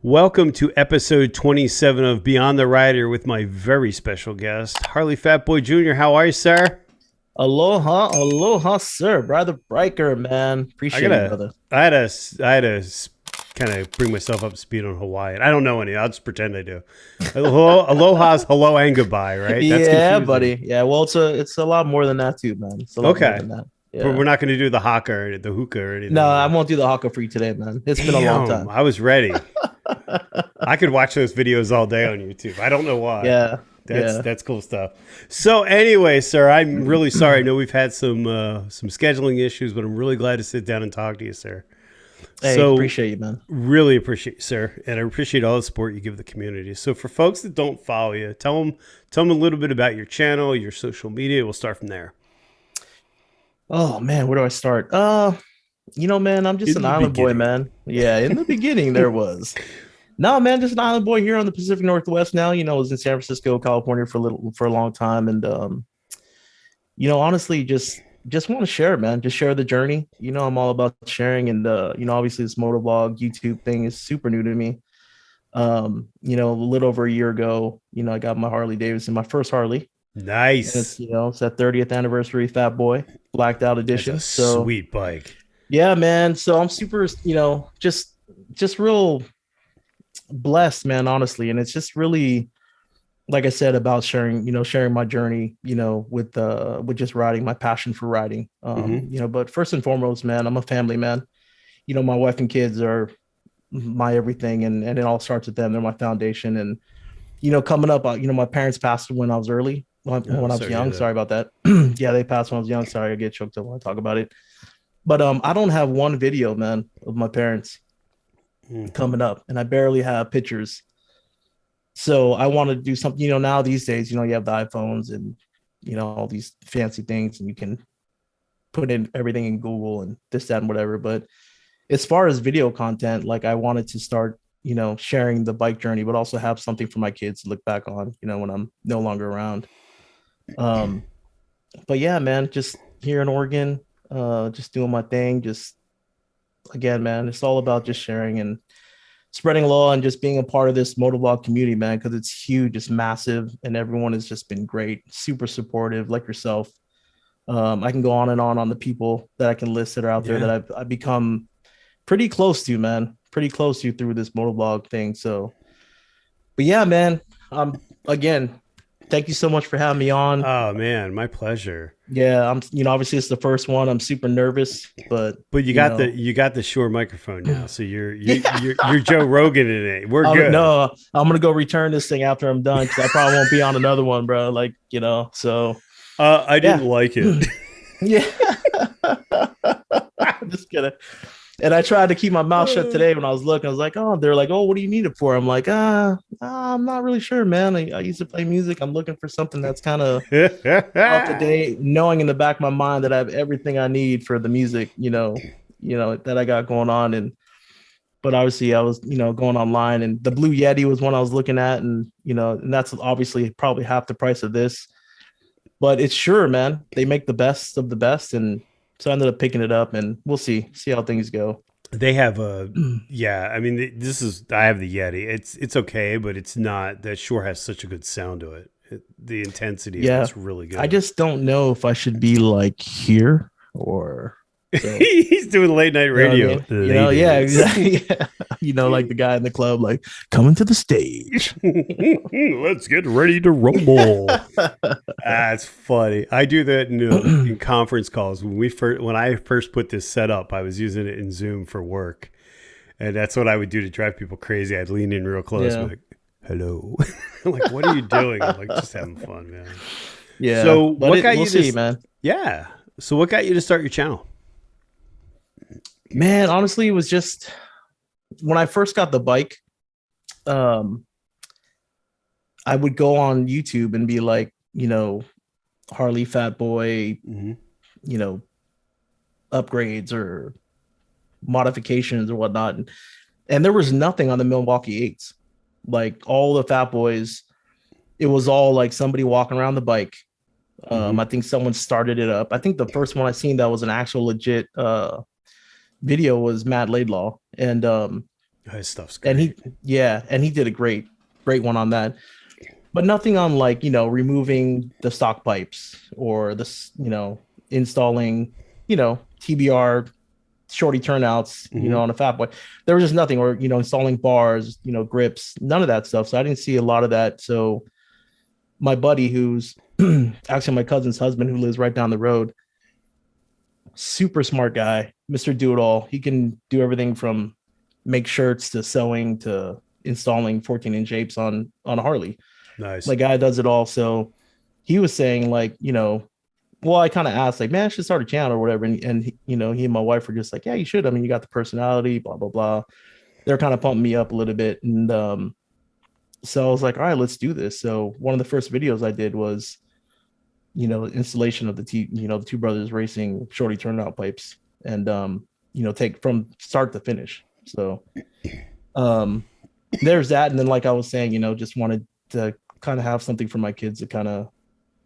Welcome to episode 27 of Beyond the Rider with my very special guest, Harley Fat Boy Jr. How are you, sir? Aloha, sir. Brother Briker, man. Appreciate you, brother. I had to kind of bring myself up to speed on Hawaiian. I don't know any. I'll just pretend I do. Aloha's hello and goodbye, right? That's yeah, buddy. Yeah, well, it's a lot more than that too, man. It's a lot more than that. Yeah. But we're not going to do the haka or the hookah or anything. No, I won't do the haka for you today, man. It's been a long time. I was ready. I could watch those videos all day on YouTube. I don't know why. Yeah. That's cool stuff. So anyway, sir, I'm really sorry. I know we've had some scheduling issues, but I'm really glad to sit down and talk to you, sir. Hey, appreciate you, man. Really appreciate you, sir. And I appreciate all the support you give the community. So for folks that don't follow you, tell them a little bit about your channel, your social media. We'll start from there. Oh man, where do I start? Man, I'm just an island boy, man. Yeah, in the beginning there was. No, man, just an island boy here on the Pacific Northwest now. I was in San Francisco, California for a long time. And, honestly, just want to share, man. Just share the journey. I'm all about sharing. And, obviously this motovlog YouTube thing is super new to me. A little over a year ago, I got my Harley Davidson, my first Harley. Nice. And it's that 30th anniversary Fat Boy blacked out edition. That's a sweet bike. Yeah, man. So I'm super, just real blessed, man, honestly. And it's just really, like I said, about sharing my journey, with just riding, my passion for riding. But first and foremost, man, I'm a family man. My wife and kids are my everything, and it all starts with them. They're my foundation. And coming up, my parents passed when I was early, when I was young. Sorry about that. Yeah, they passed when I was young. Sorry, I get choked up when I talk about it. But I don't have one video, man, of my parents coming up, and I barely have pictures. So I want to do something, now these days, you have the iPhones and, all these fancy things, and you can put in everything in Google and this, that, and whatever. But as far as video content, like I wanted to start, sharing the bike journey, but also have something for my kids to look back on, when I'm no longer around. But yeah, man, just here in Oregon, just doing my thing. Just again, man, it's all about just sharing and spreading law and just being a part of this motovlog community, man, because it's huge, it's massive, and everyone has just been great, super supportive, like yourself. I can go on and on the people that I can list that are out there that I've become pretty close to, man, through this motovlog thing. So, but yeah, man, again, thank you so much for having me on. Oh man, my pleasure. Yeah, I'm. Obviously it's the first one. I'm super nervous, but you got the Shure microphone now, so you're Joe Rogan in it. We're good. No, I'm gonna go return this thing after I'm done because I probably won't be on another one, bro. So. I didn't like it. Yeah. Just kidding. And I tried to keep my mouth shut today when I was looking. I was like, they're like, what do you need it for? I'm like, I'm not really sure, man. I used to play music. I'm looking for something that's kind of up to date, knowing in the back of my mind that I have everything I need for the music, that I got going on. But obviously I was, going online, and the Blue Yeti was one I was looking at, and, and that's obviously probably half the price of this, but it's Shure, man. They make the best of the best. And so I ended up picking it up, and we'll see how things go. They have I have the Yeti. It's okay, but it's not, that Shure has such a good sound to it. The intensity is really good. I just don't know if I should be like here or. So, he's doing late night radio. Yeah, exactly. Yeah. Like the guy in the club, like, coming to the stage. Let's get ready to rumble. That's funny. I do that in conference calls. When I first put this set up, I was using it in Zoom for work, and that's what I would do to drive people crazy. I'd lean in real close, and be like, "Hello," I'm like, "What are you doing?" I'm like, "Just having fun, man." Yeah. So what got you man? Yeah. So what got you to start your channel? Man, honestly, it was just when I first got the bike, I would go on YouTube and be like, Harley Fat Boy, upgrades or modifications or whatnot. And there was nothing on the Milwaukee 8s. Like all the Fat Boys, it was all like somebody walking around the bike. I think someone started it up. I think the first one I seen that was an actual legit video was Matt Laidlaw. And His stuff's And great. he did a great one on that. But nothing on like, removing the stock pipes or this, installing, TBR shorty turnouts, Hmm. on a Fat Boy. There was just nothing, or, installing bars, grips, none of that stuff. So I didn't see a lot of that. So my buddy, who's actually my cousin's husband, who lives right down the road, super smart guy, Mr. Do It All. He can do everything from make shirts to sewing to installing 14-inch apes on a Harley. Nice. Like, guy does it all. So he was saying, like, well, I kind of asked, like, man, I should start a channel or whatever. And he, he and my wife were just like, yeah, you should. I mean, you got the personality, blah, blah, blah. They're kind of pumping me up a little bit. And so I was like, all right, let's do this. So one of the first videos I did was, installation of the two brothers racing shorty turnout pipes, and take from start to finish. So um there's that. And then, like I was saying, just wanted to kind of have something for my kids to kind of,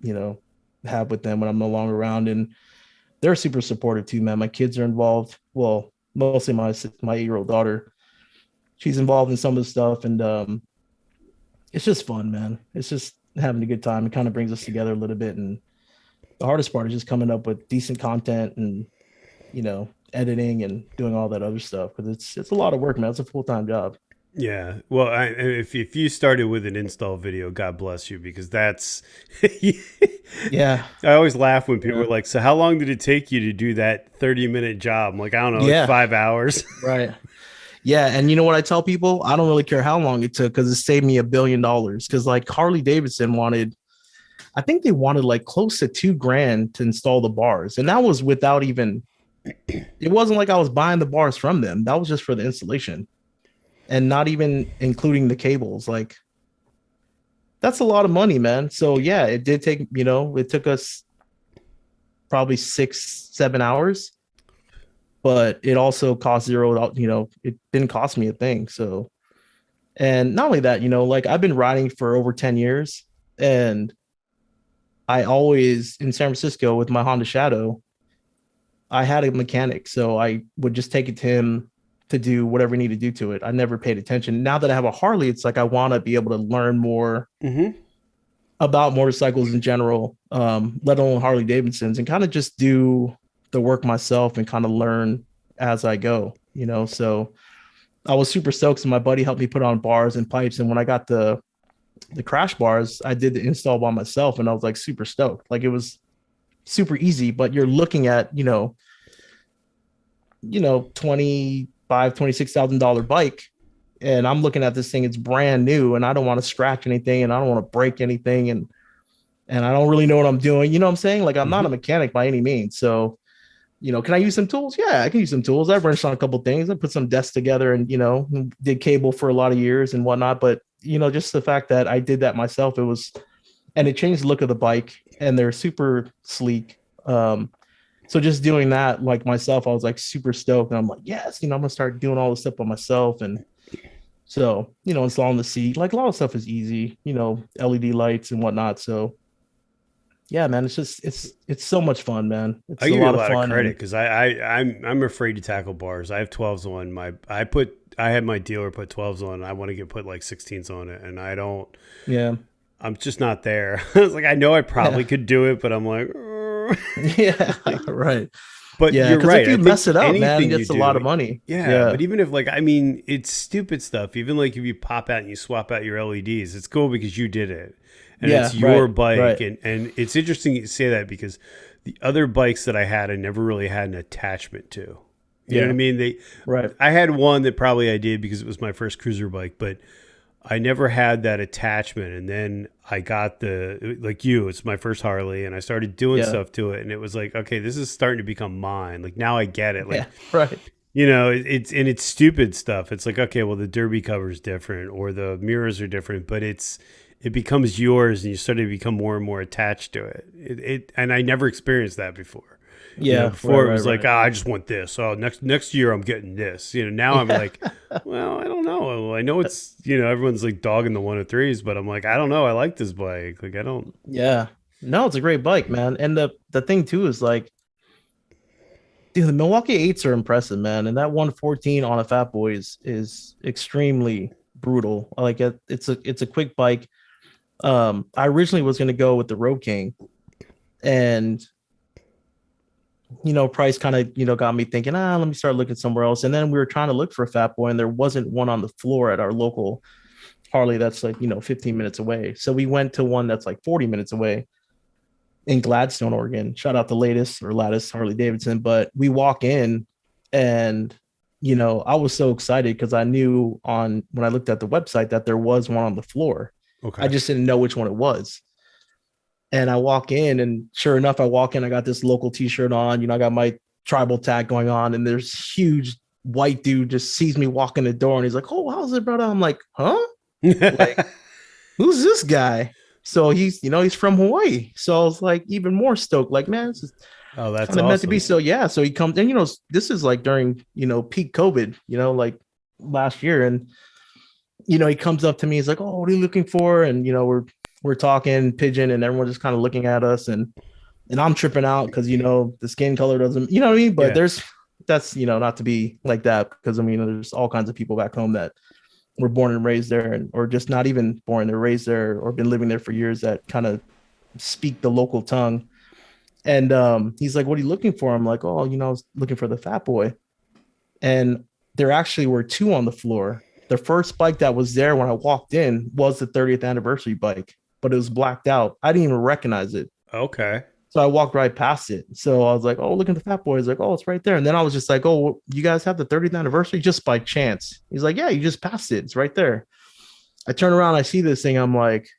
you know, have with them when I'm no longer around. And they're super supportive too, man. My kids are involved. Well, mostly my 8-year-old daughter. She's involved in some of the stuff, and it's just fun, man. It's just having a good time. It kind of brings us together a little bit. And the hardest part is just coming up with decent content and, editing and doing all that other stuff, because it's a lot of work, man. It's a full-time job. Yeah. Well, if you started with an install video, God bless you, because that's. Yeah. I always laugh when people Yeah. are like, "So how long did it take you to do that 30-minute job?" I'm like, I don't know, like Yeah. 5 hours. Right. Yeah. And you know what I tell people? I don't really care how long it took, because it saved me $1 billion. Because like Harley Davidson wanted, I think they wanted like close to 2 grand to install the bars. And that was without even, it wasn't like I was buying the bars from them. That was just for the installation, and not even including the cables. Like, that's a lot of money, man. So yeah, it did take, it took us probably 6-7 hours, but it also cost zero, it didn't cost me a thing. So, and not only that, like, I've been riding for over 10 years, and I always, in San Francisco with my Honda Shadow, I had a mechanic. So I would just take it to him to do whatever he needed to do to it. I never paid attention. Now that I have a Harley, it's like I want to be able to learn more Hmm. about motorcycles in general, let alone Harley Davidsons, and kind of just do the work myself and kind of learn as I go, So I was super stoked. So my buddy helped me put on bars and pipes. And when I got the crash bars, I did the install by myself, and I was like super stoked. Like, it was super easy, but you're looking at, 26,000 bike. And I'm looking at this thing, it's brand new, and I don't want to scratch anything, and I don't want to break anything. And I don't really know what I'm doing. You know what I'm saying? Like, I'm not a Hmm. mechanic by any means. So, can I use some tools? Yeah, I can use some tools. I've wrenched on a couple of things. I put some desks together, and, did cable for a lot of years and whatnot. But, just the fact that I did that myself, and it changed the look of the bike, and they're super sleek. So just doing that, like, myself, I was like super stoked. And I'm like, yes, I'm going to start doing all this stuff by myself. And so, installing the seat, like, a lot of stuff is easy, LED lights and whatnot. So yeah, man, it's so much fun, man. I It's a give you a lot of lot of fun. credit And because I'm afraid to tackle bars. I have 12s on my. I had my dealer put 12s on. I want to get put like 16s on it, and I don't. yeah, I'm just not there. I was like, I know I yeah, probably could do it, but I'm like, yeah, right. but Yeah. you're Cause if right. I you think mess it up, man, anything you it's a lot do, of money. yeah. Yeah. But even if like, I mean, it's stupid stuff. Even like if you pop out and you swap out your LEDs, it's cool because you did it, and it's Yeah. your Right. bike. Right. And it's interesting you say that because the other bikes that I had, I never really had an attachment to. You know what I Yeah. mean? Right. I had one that probably I did because it was my first cruiser bike, but I never had that attachment. And then I got like you, it's my first Harley, and I started doing Yeah. stuff to it. And it was like, okay, this is starting to become mine. Like now I get it. Like, Yeah. Right. it's stupid stuff. It's like, okay, well, the derby cover is different or the mirrors are different, but it becomes yours and you start to become more and more attached to it. And I never experienced that before. Yeah. Right. Before it Right. was like, Right. I just want this. Oh, next year I'm getting this. Now I'm Yeah. like, well, I don't know. I know it's everyone's like dogging the 103s, but I'm like, I don't know. I like this bike. Like I don't. Yeah. No, it's a great bike, man. And the thing too is, like, Dude, the Milwaukee eights are impressive, man. And that 114 on a Fat Boy is extremely brutal. I like it. It's a quick bike. I originally was gonna go with the Road King, and price kind of got me thinking, let me start looking somewhere else. And then we were trying to look for a Fat Boy, and there wasn't one on the floor at our local Harley that's like 15 minutes away. So we went to one that's like 40 minutes away in Gladstone, Oregon. Shout out the latest Harley Davidson. But we walk in, and I was so excited because I knew when I looked at the website that there was one on the floor. Okay. I just didn't know which one it was. And I walk in, and sure enough, I got this local t-shirt on, I got my tribal tag going on, and there's huge white dude just sees me walk in the door, and he's like, "Oh, how's it, brother?" I'm like, "Huh? Like, who's this guy?" So he's from Hawaii. So I was like even more stoked, like, man, this is that's awesome. meant to be. So yeah, so he comes, and this is like during peak COVID, like last year, and he comes up to me, he's like, "Oh, what are you looking for?" And we're talking pigeon, and everyone just kind of looking at us, and I'm tripping out because the skin color doesn't, what I mean? But that's not to be like that, because I mean there's all kinds of people back home that were born and raised there, or just not even born, they're raised there or been living there for years, that kind of speak the local tongue. And he's like, "What are you looking for?" I'm like, "Oh, I was looking for the Fat Boy." And there actually were two on the floor. The first bike that was there when I walked in was the 30th anniversary bike, but it was blacked out. I didn't even recognize it. Okay. So I walked right past it. So I was like, "Oh, look at the Fat Boy." He's like, "Oh, it's right there." And then I was just like, "Oh, you guys have the 30th anniversary?" Just by chance. He's like, "Yeah, you just passed it. It's right there." I turn around, I see this thing. I'm like,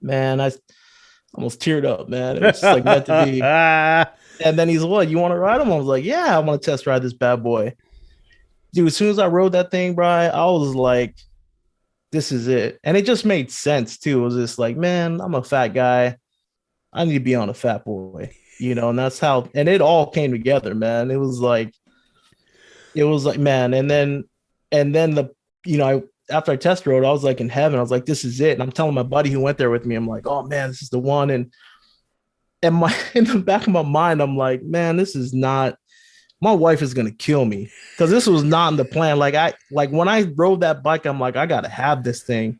man, I almost teared up, man. It was just like meant to be. And then he's, "What, you want to ride him?" I was like, "Yeah, I want to test ride this bad boy." Dude, as soon as I rode that thing, bro, I was like, this is it. And it just made sense too. It was just like, man, I'm a fat guy. I need to be on a Fat Boy, and that's how, and it all came together, man. It was like, man. And then after I test rode, I was like in heaven. I was like, this is it. And I'm telling my buddy who went there with me, I'm like, "Oh man, this is the one." And in the back of my mind, I'm like, man, this is not, my wife is going to kill me, because this was not in the plan. Like when I rode that bike, I'm like, I got to have this thing.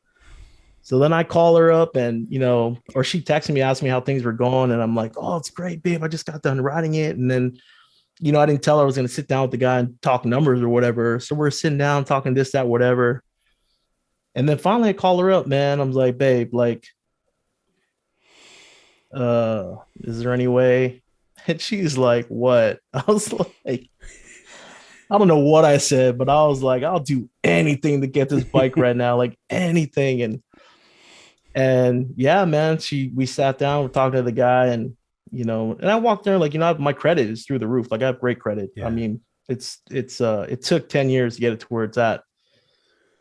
So then I call her up, and, or she texted me, asked me how things were going. And I'm like, "Oh, it's great, babe. I just got done riding it." And then, I didn't tell her I was going to sit down with the guy and talk numbers or whatever. So we're sitting down talking this, that, whatever. And then finally I call her up, man. I'm like, "Babe, like, is there any way?" And she's like, "What?" I was like, I don't know what I said, but I was like, "I'll do anything to get this bike right now, like anything." And yeah, man, we sat down, we're talking to the guy, and and I walked there, like, my credit is through the roof. Like, I have great credit. Yeah. I mean, it took 10 years to get it to where it's at.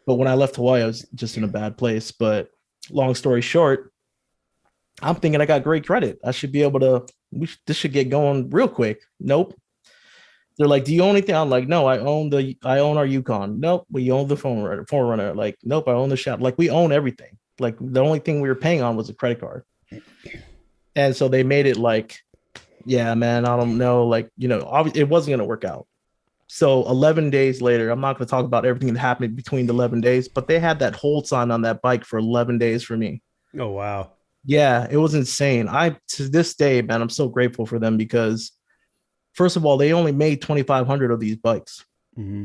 But when I left Hawaii, I was just in a bad place. But long story short, I'm thinking I got great credit. I should be able to, this should get going real quick. Nope. They're like, "Do you own anything?" I'm like, "No, I own our Yukon." "Nope, we own the Forerunner." Like, "Nope, I own the shop." Like, we own everything. Like, the only thing we were paying on was a credit card. And so they made it like, yeah, man, I don't know. Like, it wasn't going to work out. So 11 days later, I'm not going to talk about everything that happened between the 11 days, but they had that hold sign on that bike for 11 days for me. Oh, wow. Yeah, it was insane. To this day, man, I'm so grateful for them, because first of all, they only made 2,500 of these bikes. Mm-hmm.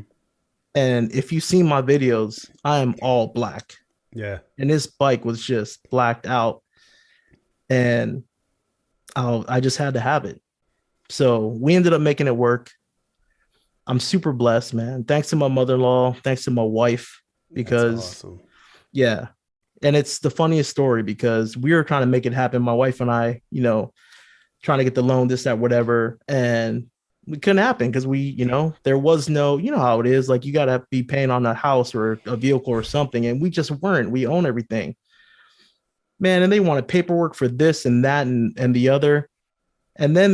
And if you see my videos, I am all black. Yeah. And this bike was just blacked out. And I just had to have it. So we ended up making it work. I'm super blessed, man. Thanks to my mother-in-law, thanks to my wife, because that's awesome. Yeah. And it's the funniest story, because we were trying to make it happen. My wife and I, trying to get the loan, this, that, whatever. And we couldn't happen because there was no, how it is. Like, you got to be paying on a house or a vehicle or something. And we just weren't. We own everything, man. And they wanted paperwork for this and that and the other. And then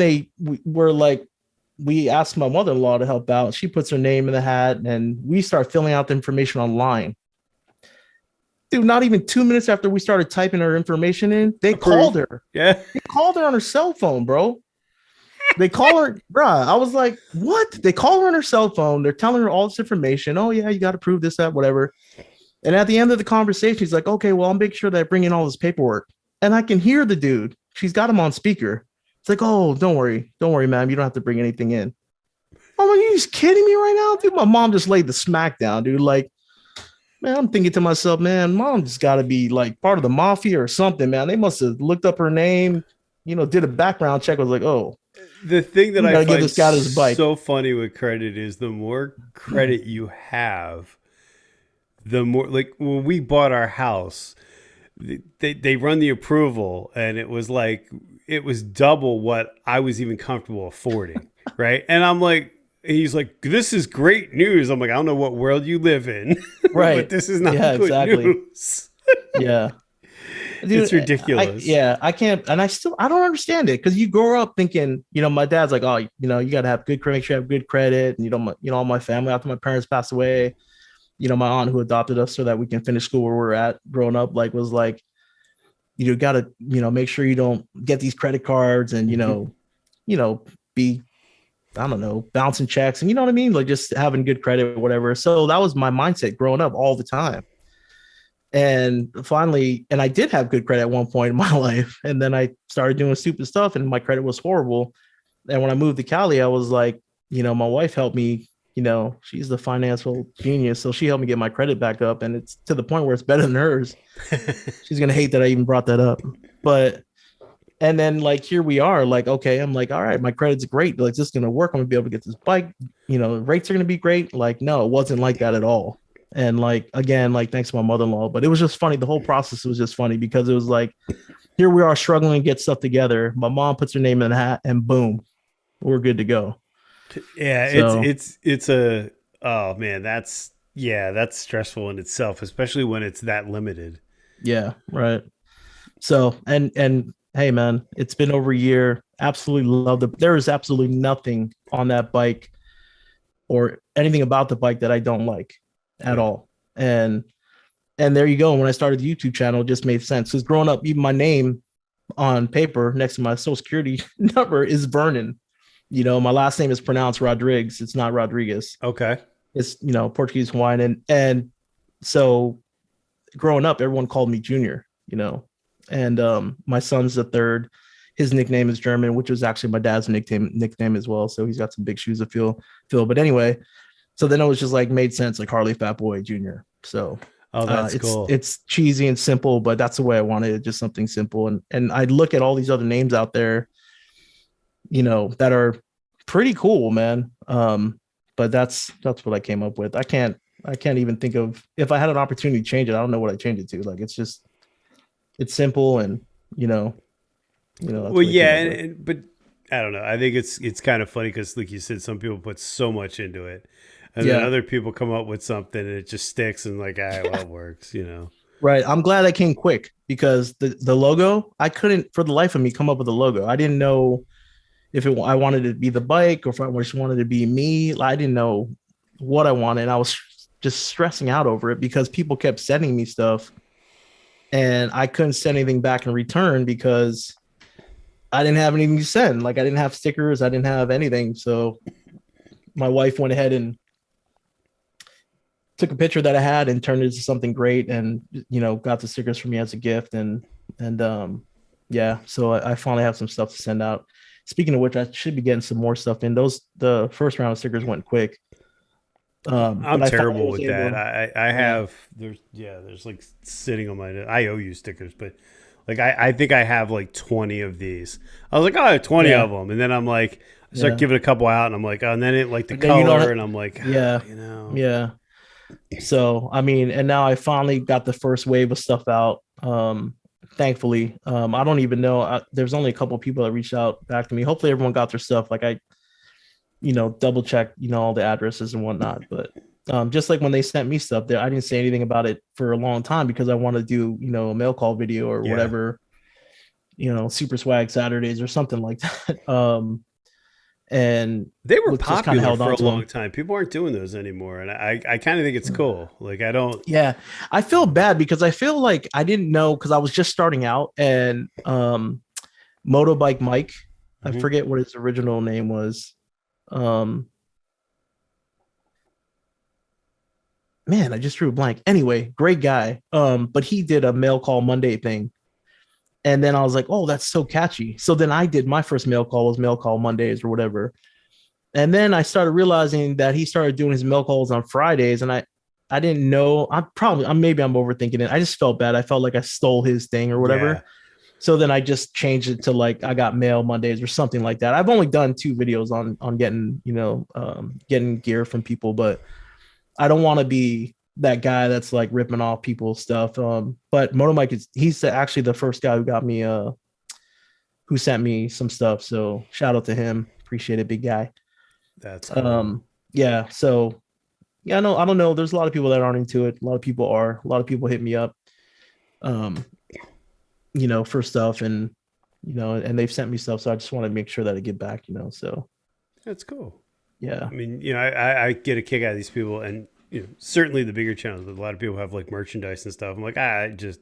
we asked my mother-in-law to help out. She puts her name in the hat, and we start filling out the information online. Dude, not even 2 minutes after we started typing her information in, they called her. Yeah. They called her on her cell phone, bro. They call her, bruh. I was like, what? They call her on her cell phone. They're telling her all this information. Oh, yeah, you got to prove this, that, whatever. And at the end of the conversation, he's like, okay, well, I'll make sure that I bring in all this paperwork. And I can hear the dude. She's got him on speaker. It's like, oh, don't worry, ma'am. You don't have to bring anything in. I'm like, are you just kidding me right now, dude? My mom just laid the smack down, dude. Like, man, I'm thinking to myself, man, mom just got to be like part of the mafia or something, man. They must have looked up her name, did a background check. I was like, oh, The thing that I find this guy his bike. so funny with credit is the more credit you have, the more, like when we bought our house, they run the approval and it was like, it was double what I was even comfortable affording. Right. And I'm like, he's like, this is great news. I'm like, I don't know what world you live in, right? But this is not good news. Yeah. Dude, it's ridiculous. I can't, and I don't understand it because you grow up thinking, my dad's like, oh, you got to have good credit, make sure you have good credit, and all my family after my parents passed away, my aunt who adopted us so that we can finish school where we're at growing up, like was like, you got to, make sure you don't get these credit cards and be, I don't know, bouncing checks and you know what I mean, like just having good credit or whatever. So that was my mindset growing up all the time. And finally, I did have good credit at one point in my life. And then I started doing stupid stuff and my credit was horrible. And when I moved to Cali, I was like, my wife helped me, she's the financial genius. So she helped me get my credit back up. And it's to the point where it's better than hers. She's going to hate that I even brought that up. And then like, here we are, like, okay, I'm like, all right, my credit's great. Like, this is going to work. I'm gonna be able to get this bike, rates are going to be great. Like, no, it wasn't like that at all. And like, again, like, thanks to my mother-in-law, but it was just funny. The whole process was just funny because it was like, here we are struggling to get stuff together. My mom puts her name in the hat and boom, we're good to go. Yeah. So, oh man, that's stressful in itself, especially when it's that limited. Yeah. Right. So, and hey man, it's been over a year. Absolutely loved it. There is absolutely nothing on that bike or anything about the bike that I don't like at all. And there you go. When I started the YouTube channel, it just made sense because growing up, even my name on paper next to my social security number is Vernon. My last name is pronounced Rodriguez. It's not Rodriguez. Okay. It's, Portuguese Hawaiian. And so growing up, everyone called me Junior, and my son's the third. His nickname is German, which was actually my dad's nickname as well. So he's got some big shoes to fill. But anyway, so then it was just like made sense, like Harley Fat Boy Jr. So that's cool. It's cheesy and simple, but that's the way I wanted it, just something simple. And I look at all these other names out there, that are pretty cool, man. But that's what I came up with. I can't even think of, if I had an opportunity to change it, I don't know what I'd change it to. Like, it's simple and, well, yeah. But I don't know. I think it's kind of funny because like you said, some people put so much into it. And then other people come up with something and it just sticks and like, well, it works, Right. I'm glad I came quick because the logo, I couldn't for the life of me come up with a logo. I didn't know if I wanted it to be the bike or if I just wanted it to be me. I didn't know what I wanted. I was just stressing out over it because people kept sending me stuff and I couldn't send anything back in return because I didn't have anything to send. Like, I didn't have stickers. I didn't have anything. So my wife went ahead and took a picture that I had and turned it into something great and, got the stickers for me as a gift. And so I finally have some stuff to send out. Speaking of which, I should be getting some more stuff in. The first round of stickers went quick. I'm terrible with that. I have, there's like sitting on my, I owe you stickers, but like, I think I have like 20 of these. I was like, oh, I have 20 of them. And then I'm like, I start giving a couple out and I'm like, oh, and then it like the color and I'm like, yeah. So, I mean, and now I finally got the first wave of stuff out. Thankfully, I don't even know. There's only a couple of people that reached out back to me. Hopefully everyone got their stuff. Like I, double check, all the addresses and whatnot. But just like when they sent me stuff there, I didn't say anything about it for a long time because I want to do, a mail call video or whatever, Super Swag Saturdays or something like that. And they were popular for a long time. People aren't doing those anymore. And I kind of think it's cool. Like, I don't. Yeah. I feel bad because I feel like I didn't know because I was just starting out and Motobike Mike I forget what his original name was. Man, I just drew a blank. Anyway, great guy. But he did a Mail Call Monday thing. And then I was like, oh, that's so catchy. So then I did my first mail call was Mail Call Mondays or whatever. And then I started realizing that he started doing his mail calls on Fridays. And I didn't know. Maybe I'm overthinking it. I just felt bad. I felt like I stole his thing or whatever. Yeah. So then I just changed it to like I got mail Mondays or something like that. I've only done 2 videos on getting, getting gear from people, but I don't want to be that guy that's like ripping off people's stuff. But Moto Mike he's actually the first guy who got me who sent me some stuff. So shout out to him. Appreciate it, big guy. That's cool. Yeah. So yeah, no, I don't know. There's a lot of people that aren't into it. A lot of people are. A lot of people hit me up. For stuff and and they've sent me stuff, so I just want to make sure that I get back, so that's cool. Yeah, I mean, I get a kick out of these people, and certainly the bigger channels, a lot of people have like merchandise and stuff. I'm like, I can't.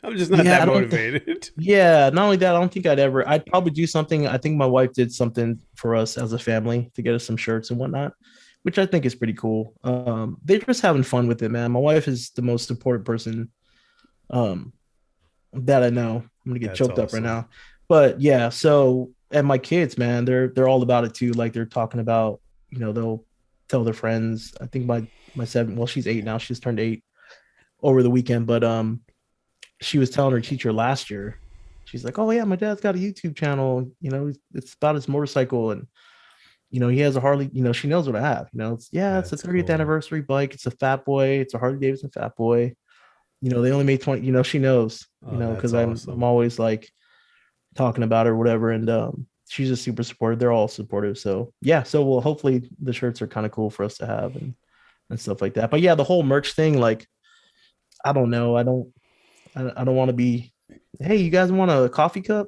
I'm just not that motivated. Not only that, I'd probably do something. I think my wife did something for us as a family to get us some shirts and whatnot, which I think is pretty cool. They're just having fun with it, man. My wife is the most important person that I know. I'm gonna get choked up right now, but yeah. So, and my kids, man, they're all about it too. Like they're talking about, they'll tell their friends. I think my 7, well, she's 8 now. She's turned 8 over the weekend, but she was telling her teacher last year. She's like, "Oh yeah, my dad's got a YouTube channel. It's about his motorcycle, and he has a Harley. She knows what I have. It's a 30th anniversary bike. It's a Fat Boy. It's a Harley Davidson Fat Boy." They only made 20, she knows, because I'm always like talking about her or whatever. And she's just super supportive. They're all supportive. So yeah. So hopefully the shirts are kind of cool for us to have and stuff like that. But yeah, the whole merch thing, like, I don't know. I don't want to be, hey, you guys want a coffee cup,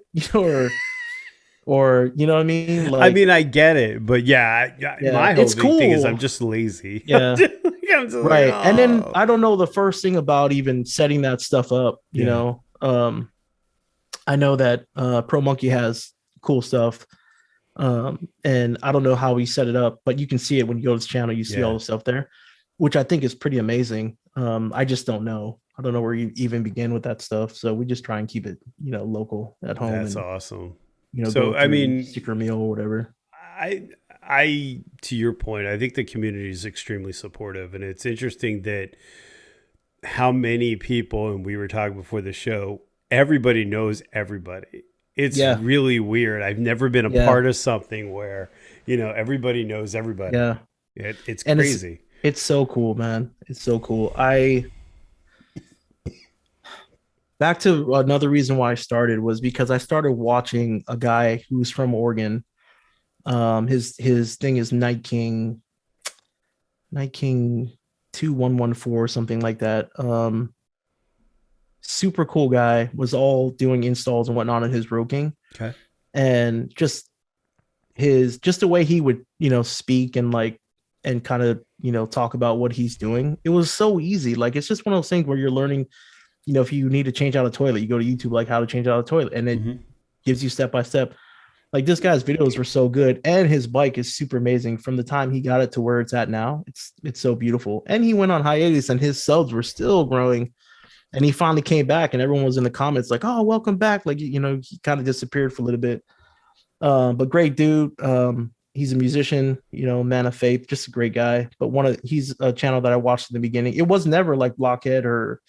or you know what I mean? Like, I mean, I get it, but yeah, my whole big thing is I'm just lazy. Yeah. Right. Like, oh. And then I don't know the first thing about even setting that stuff up, I know that Pro Monkey has cool stuff. And I don't know how he set it up, but you can see it when you go to his channel, you see all the stuff there, which I think is pretty amazing. I just don't know. I don't know where you even begin with that stuff. So we just try and keep it, local at home. That's awesome. So I mean, sticker meal or whatever. I, to your point, I think the community is extremely supportive, and it's interesting that how many people, and we were talking before the show, everybody knows everybody. It's really weird. I've never been a part of something where, everybody knows everybody. Yeah. It's crazy. It's so cool, man. It's so cool. Back to another reason why I started was because I started watching a guy who's from Oregon. His thing is Night King 2114 or something like that. Super cool guy, was all doing installs and whatnot on his Road King. Okay. And just the way he would, speak and kind of, talk about what he's doing. It was so easy. Like, it's just one of those things where you're learning, if you need to change out a toilet, you go to YouTube, like how to change out a toilet, and it gives you step by step. Like, this guy's videos were so good, and his bike is super amazing from the time he got it to where it's at now. It's so beautiful. And he went on hiatus and his subs were still growing, and he finally came back, and everyone was in the comments like, "Oh, welcome back." Like, he kind of disappeared for a little bit. But great dude. He's a musician, man of faith, just a great guy. But he's a channel that I watched in the beginning. It was never like Blockhead or,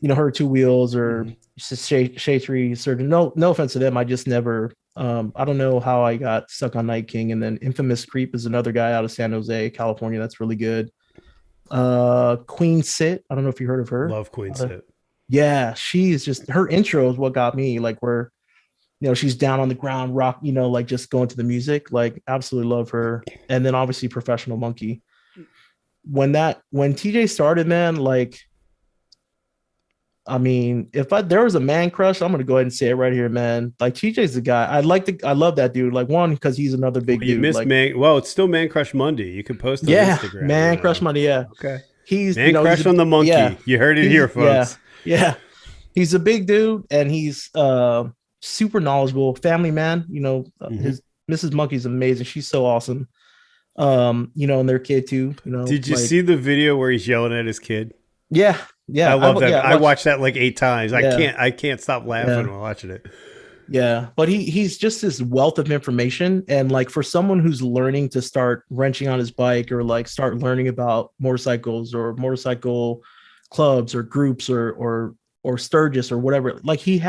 her Two Wheels or Shade 3 Surgeon. No offense to them. I just never, I don't know how I got stuck on Night King. And then Infamous Creep is another guy out of San Jose, California. That's really good. Queen Sit. I don't know if you heard of her. Love Queen Sit. Yeah. She's just, her intro is what got me, like, where, she's down on the ground, rock, like just going to the music, like, absolutely love her. And then obviously Professional Monkey. When TJ started, man, like, I mean, if there was a man crush, I'm gonna go ahead and say it right here, man. Like, TJ's the guy. I love that dude. Like, one, because he's another big dude. You missed it's still Man Crush Monday. You can post on Instagram. Man Crush Monday. Yeah. Okay. He's Man Crush on the Monkey. Yeah, you heard it here, folks. Yeah. He's a big dude, and he's super knowledgeable, family man. Hmm. His Mrs. Monkey's amazing. She's so awesome. And their kid too. Did you Like see the video where he's yelling at his kid? yeah, I yeah. love that. I I watched. watched that like 8 times. Yeah, I can't stop laughing yeah. while watching it. Yeah, but he's just this wealth of information, and like for someone who's learning to start wrenching on his bike or like start learning about motorcycles or motorcycle clubs or groups or Sturgis or whatever, like he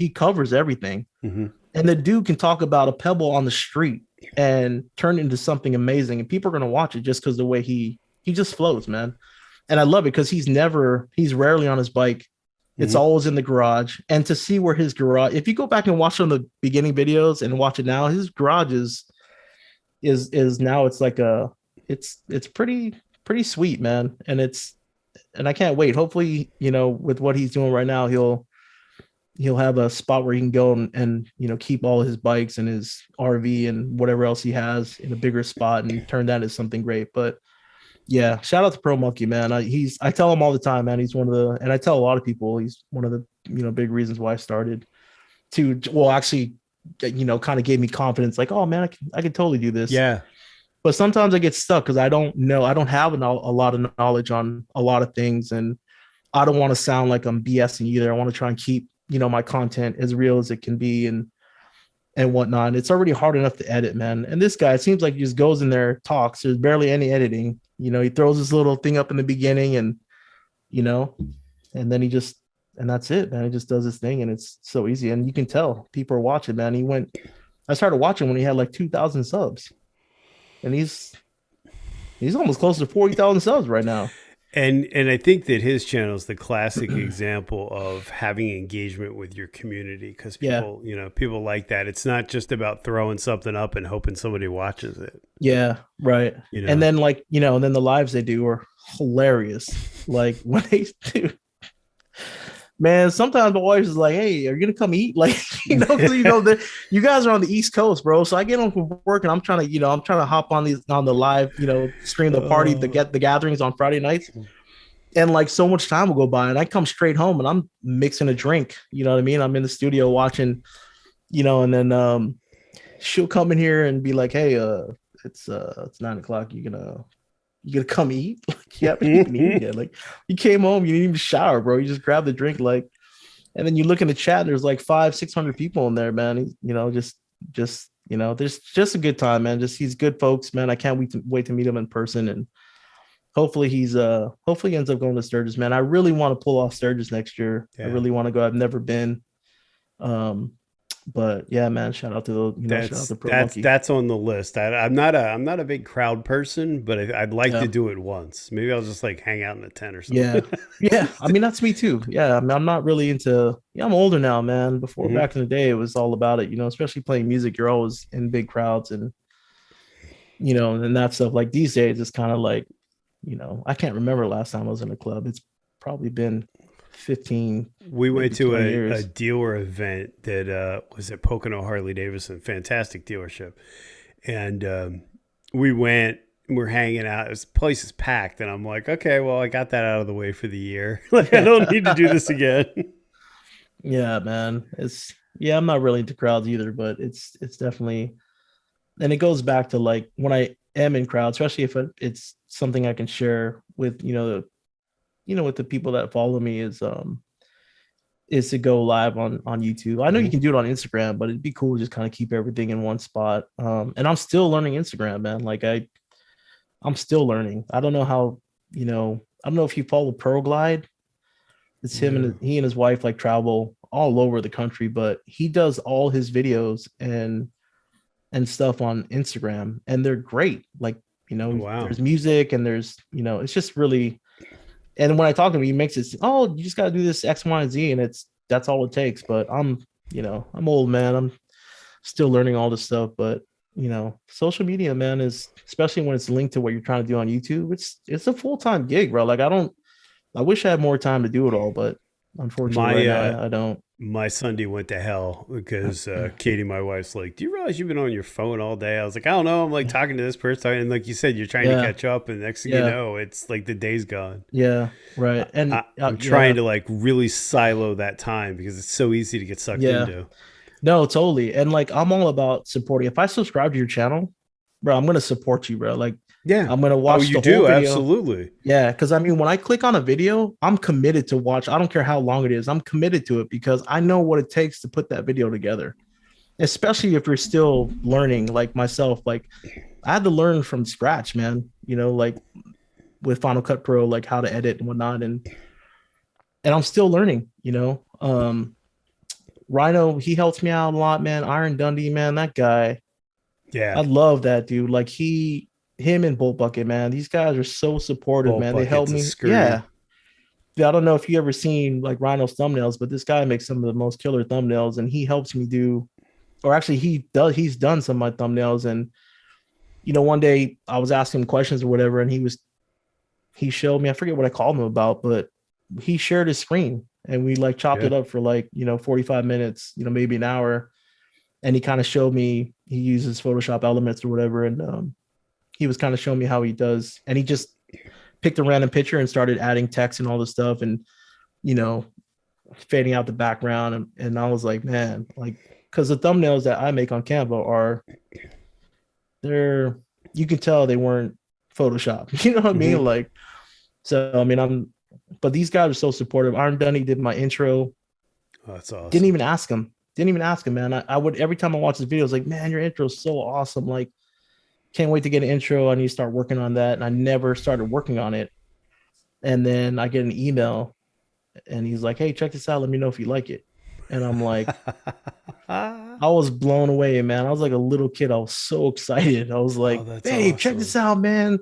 covers everything, Hmm. and the dude can talk about a pebble on the street and turn it into something amazing, and people are gonna watch it just because the way he just flows, man. And I love it because he's rarely on his bike. It's Hmm. always in the garage. And to see where his garage, if you go back and watch some of the beginning videos and watch it now, his garage is now it's like it's pretty sweet, man. And I can't wait. Hopefully, with what he's doing right now, he'll have a spot where he can go and keep all his bikes and his RV and whatever else he has in a bigger spot and turn that into something great. But yeah, shout out to Pro Monkey, man. I tell him all the time, man. He's one of the, and I tell a lot of people he's one of the big reasons why I started to, well, actually, kind of gave me confidence. Like, oh man, I can totally do this. Yeah. But sometimes I get stuck because I don't know, I don't have a lot of knowledge on a lot of things, and I don't want to sound like I'm BSing either. I want to try and keep my content as real as it can be and whatnot. It's already hard enough to edit, man. And this guy, it seems like he just goes in there, talks. There's barely any editing. He throws this little thing up in the beginning and, you know, and then and that's it, man. He just does his thing and it's so easy. And you can tell people are watching, man. I started watching when he had like 2,000 subs and he's almost close to 40,000 subs right now. And I think that his channel is the classic example of having engagement with your community because Yeah. people like that. It's not just about throwing something up and hoping somebody watches it. Yeah. Right. And then and then the lives they do are hilarious. Like when they do, man, sometimes my wife is like, "Hey, are you gonna come eat?" Like, you guys are on the East Coast, bro. So I get home from work and I'm trying to hop on the live, stream the party, the gatherings on Friday nights, and like so much time will go by, and I come straight home and I'm mixing a drink. You know what I mean? I'm in the studio watching, and then she'll come in here and be like, "Hey, it's 9 o'clock. You gonna come eat?" Like, you haven't even eaten yet. Like, you came home, you didn't even shower, bro. You just grabbed the drink, like, and then you look in the chat, and there's like 500-600 people in there, man. There's just a good time, man. He's good folks, man. I can't wait to meet him in person, and hopefully hopefully he ends up going to Sturgis, man. I really want to pull off Sturgis next year. Yeah. I really want to go. I've never been. But yeah, man, shout out to Pro Monkey. That's on the list. I'm not a big crowd person, but I'd like to do it once. Maybe I'll just like hang out in a tent or something. Yeah, yeah. I mean, that's me too. Yeah, I mean, I'm not really into. Yeah, I'm older now, man. Before back in the day, it was all about it. Especially playing music, you're always in big crowds and and that stuff. Like these days, it's kind of like, I can't remember last time I was in a club. It's probably been 15. We went to a dealer event that was at Pocono Harley Davidson, fantastic dealership, and we're hanging out. This place is packed, and I'm like, okay, well, I got that out of the way for the year. Like, I don't need to do this again. Yeah, man. I'm not really into crowds either, but it's definitely, and it goes back to like when I am in crowds, especially if it's something I can share with with the people that follow me is to go live on YouTube. I know you can do it on Instagram, but it'd be cool to just kind of keep everything in one spot. And I'm still learning Instagram, man. Like I'm still learning. I don't know how, I don't know if you follow Proglide. It's him and he and his wife like travel all over the country, but he does all his videos and stuff on Instagram, and they're great. Like, wow. There's music and there's, it's just really. And when I talk to him, he makes it, oh, you just got to do this X, Y, and Z. And that's all it takes. But I'm old, man. I'm still learning all this stuff. But, social media, man, is, especially when it's linked to what you're trying to do on YouTube, it's a full-time gig, bro. Like, I wish I had more time to do it all, but unfortunately, I don't. My Sunday went to hell because Katie, my wife's like, "Do you realize you've been on your phone all day?" I was like, "I don't know. I'm like talking to this person, and like you said, you're trying to catch up, and next thing you know, it's like the day's gone." Yeah, right. And I'm trying to like really silo that time because it's so easy to get sucked into. No, totally. And like I'm all about supporting. If I subscribe to your channel, bro, I'm gonna support you, bro. Like Yeah. I'm gonna Oh, watch you the whole do? video. Absolutely. Yeah, because I mean, when I click on a video, I'm committed to watch. I don't care how long it is. I'm committed to it because I know what it takes to put that video together. Especially if you're still learning, like myself. Like I had to learn from scratch, man. Like with Final Cut Pro, like how to edit and whatnot, and I'm still learning. Rhino, he helps me out a lot, man. Iron Dundee, man, that guy, Yeah. I love that dude. Like him and Bolt Bucket, man, these guys are so supportive, Bolt man. They help bucket's a me. scream. Yeah. I don't know if you ever seen like Rhino's thumbnails, but this guy makes some of the most killer thumbnails, and he helps me do, or actually he's done some of my thumbnails. And one day I was asking him questions or whatever, and he showed me, I forget what I called him about, but he shared his screen and we like chopped Yeah. it up for like 45 minutes, maybe an hour. And he kind of showed me, he uses Photoshop elements or whatever, and he was kind of showing me how he does, and he just picked a random picture and started adding text and all this stuff, and you know fading out the background, and I was like, man, like, because the thumbnails that I make on Canva are, they're, you can tell they weren't Photoshop. You know what I mean? Mm-hmm. Like, so I mean, but these guys are so supportive. Iron Dunny did my intro. Oh, that's Didn't awesome. even ask him. Man. I would, every time I watch his videos, like, man, your intro is so awesome. Like, can't wait to get an intro. I need to start working on that. And I never started working on it. And then I get an email and he's like, hey, check this out. Let me know if you like it. And I'm like, I was blown away, man. I was like a little kid. I was so excited. I was Oh, like, that's babe, check this awesome. out, man.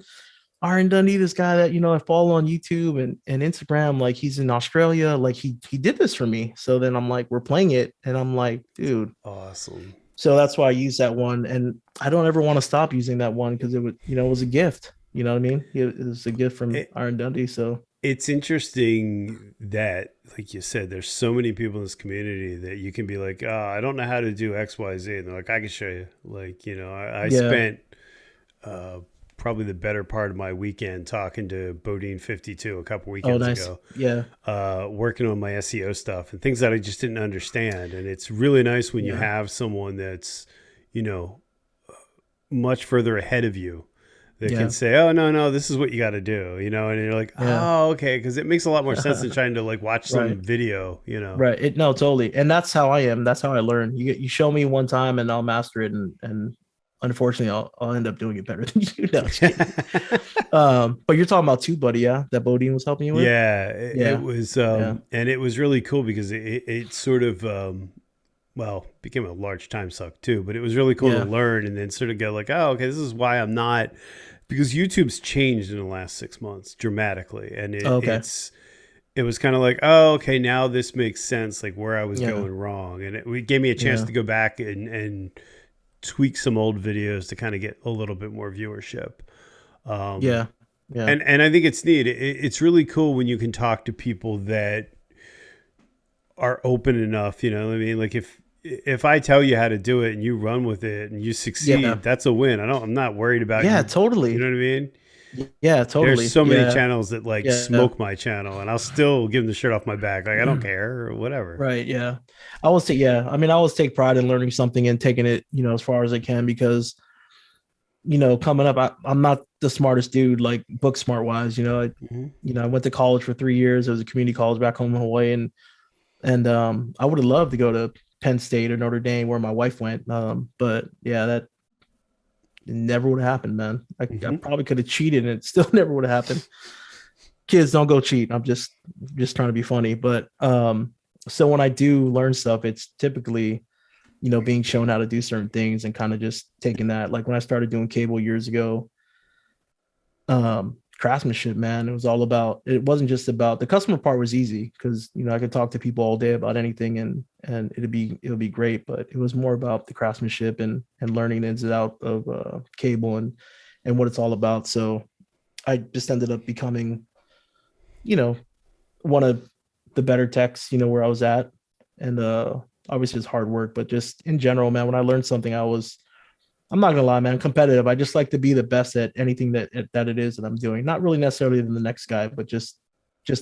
Aaron Dundee, this guy that I follow on YouTube and Instagram, like he's in Australia, like he did this for me. So then I'm like, we're playing it, and I'm like, dude. Awesome. So that's why I use that one, and I don't ever want to stop using that one because it was a gift. You know what I mean? It was a gift from It, Aaron Dundee. So it's interesting that, like you said, there's so many people in this community that you can be like, oh, I don't know how to do X, Y, Z. And they're like, I can show you. Like, I yeah. spent uh, probably the better part of my weekend talking to Bodine 52 a couple Oh, weekends nice. ago, Yeah. working on my SEO stuff and things that I just didn't understand. And it's really nice when you Yeah. have someone that's, you know, much further ahead of you that can Yeah. say, oh, no, this is what you got to do, and you're like, Yeah. oh, okay. Cause it makes a lot more sense than trying to like watch Right. some video. Right. No, totally. And that's how I am. That's how I learn. You show me one time and I'll master it, and unfortunately I'll end up doing it better than you. No, just kidding. But you're talking about Tube Buddy, yeah? That Bodine was helping you with? Yeah, it Yeah. was, Yeah. and it was really cool because it sort of, well, became a large time suck too, but it was really cool to Yeah. learn and then sort of go like, oh, okay, this is why I'm not, because YouTube's changed in the last 6 months dramatically. And Okay. it was kind of like, oh, okay, now this makes sense, like where I was Yeah. going wrong. And it gave me a chance Yeah. to go back and tweak some old videos to kind of get a little bit more viewership. Um, Yeah. Yeah. and I think it's neat. It's really cool when you can talk to people that are open enough. You know what I mean? Like if I tell you how to do it and you run with it and you Yeah. succeed, that's a win. I'm not worried about Yeah, you. You totally. know what I mean? Yeah, There's totally. so many Yeah. channels that like Yeah. smoke my channel, and I'll still give them the shirt off my back. Like I don't care or whatever. Right. Yeah. I mean, I always take pride in learning something and taking it, as far as I can, because, coming up, I'm not the smartest dude, like book smart wise, Mhm. I went to college for 3 years. It was a community college back home in Hawaii. And I would have loved to go to Penn State or Notre Dame where my wife went. But yeah, that never would have happened, man. I Mhm. probably could have cheated and it still never would have happened. Kids, don't go cheat. I'm just trying to be funny. But so when I do learn stuff, it's typically, being shown how to do certain things and kind of just taking that. Like when I started doing cable years ago, craftsmanship, man, it wasn't just about the customer part. Was easy because I could talk to people all day about anything, and it'll be great, but it was more about the craftsmanship and learning the ins and out of cable and what it's all about. So I just ended up becoming, you know one of the better techs, where I was at. And obviously it's hard work, but just in general, man, when I learned something, I'm not gonna lie, man, competitive. I just like to be the best at anything that it is that I'm doing. Not really necessarily than the next guy, but just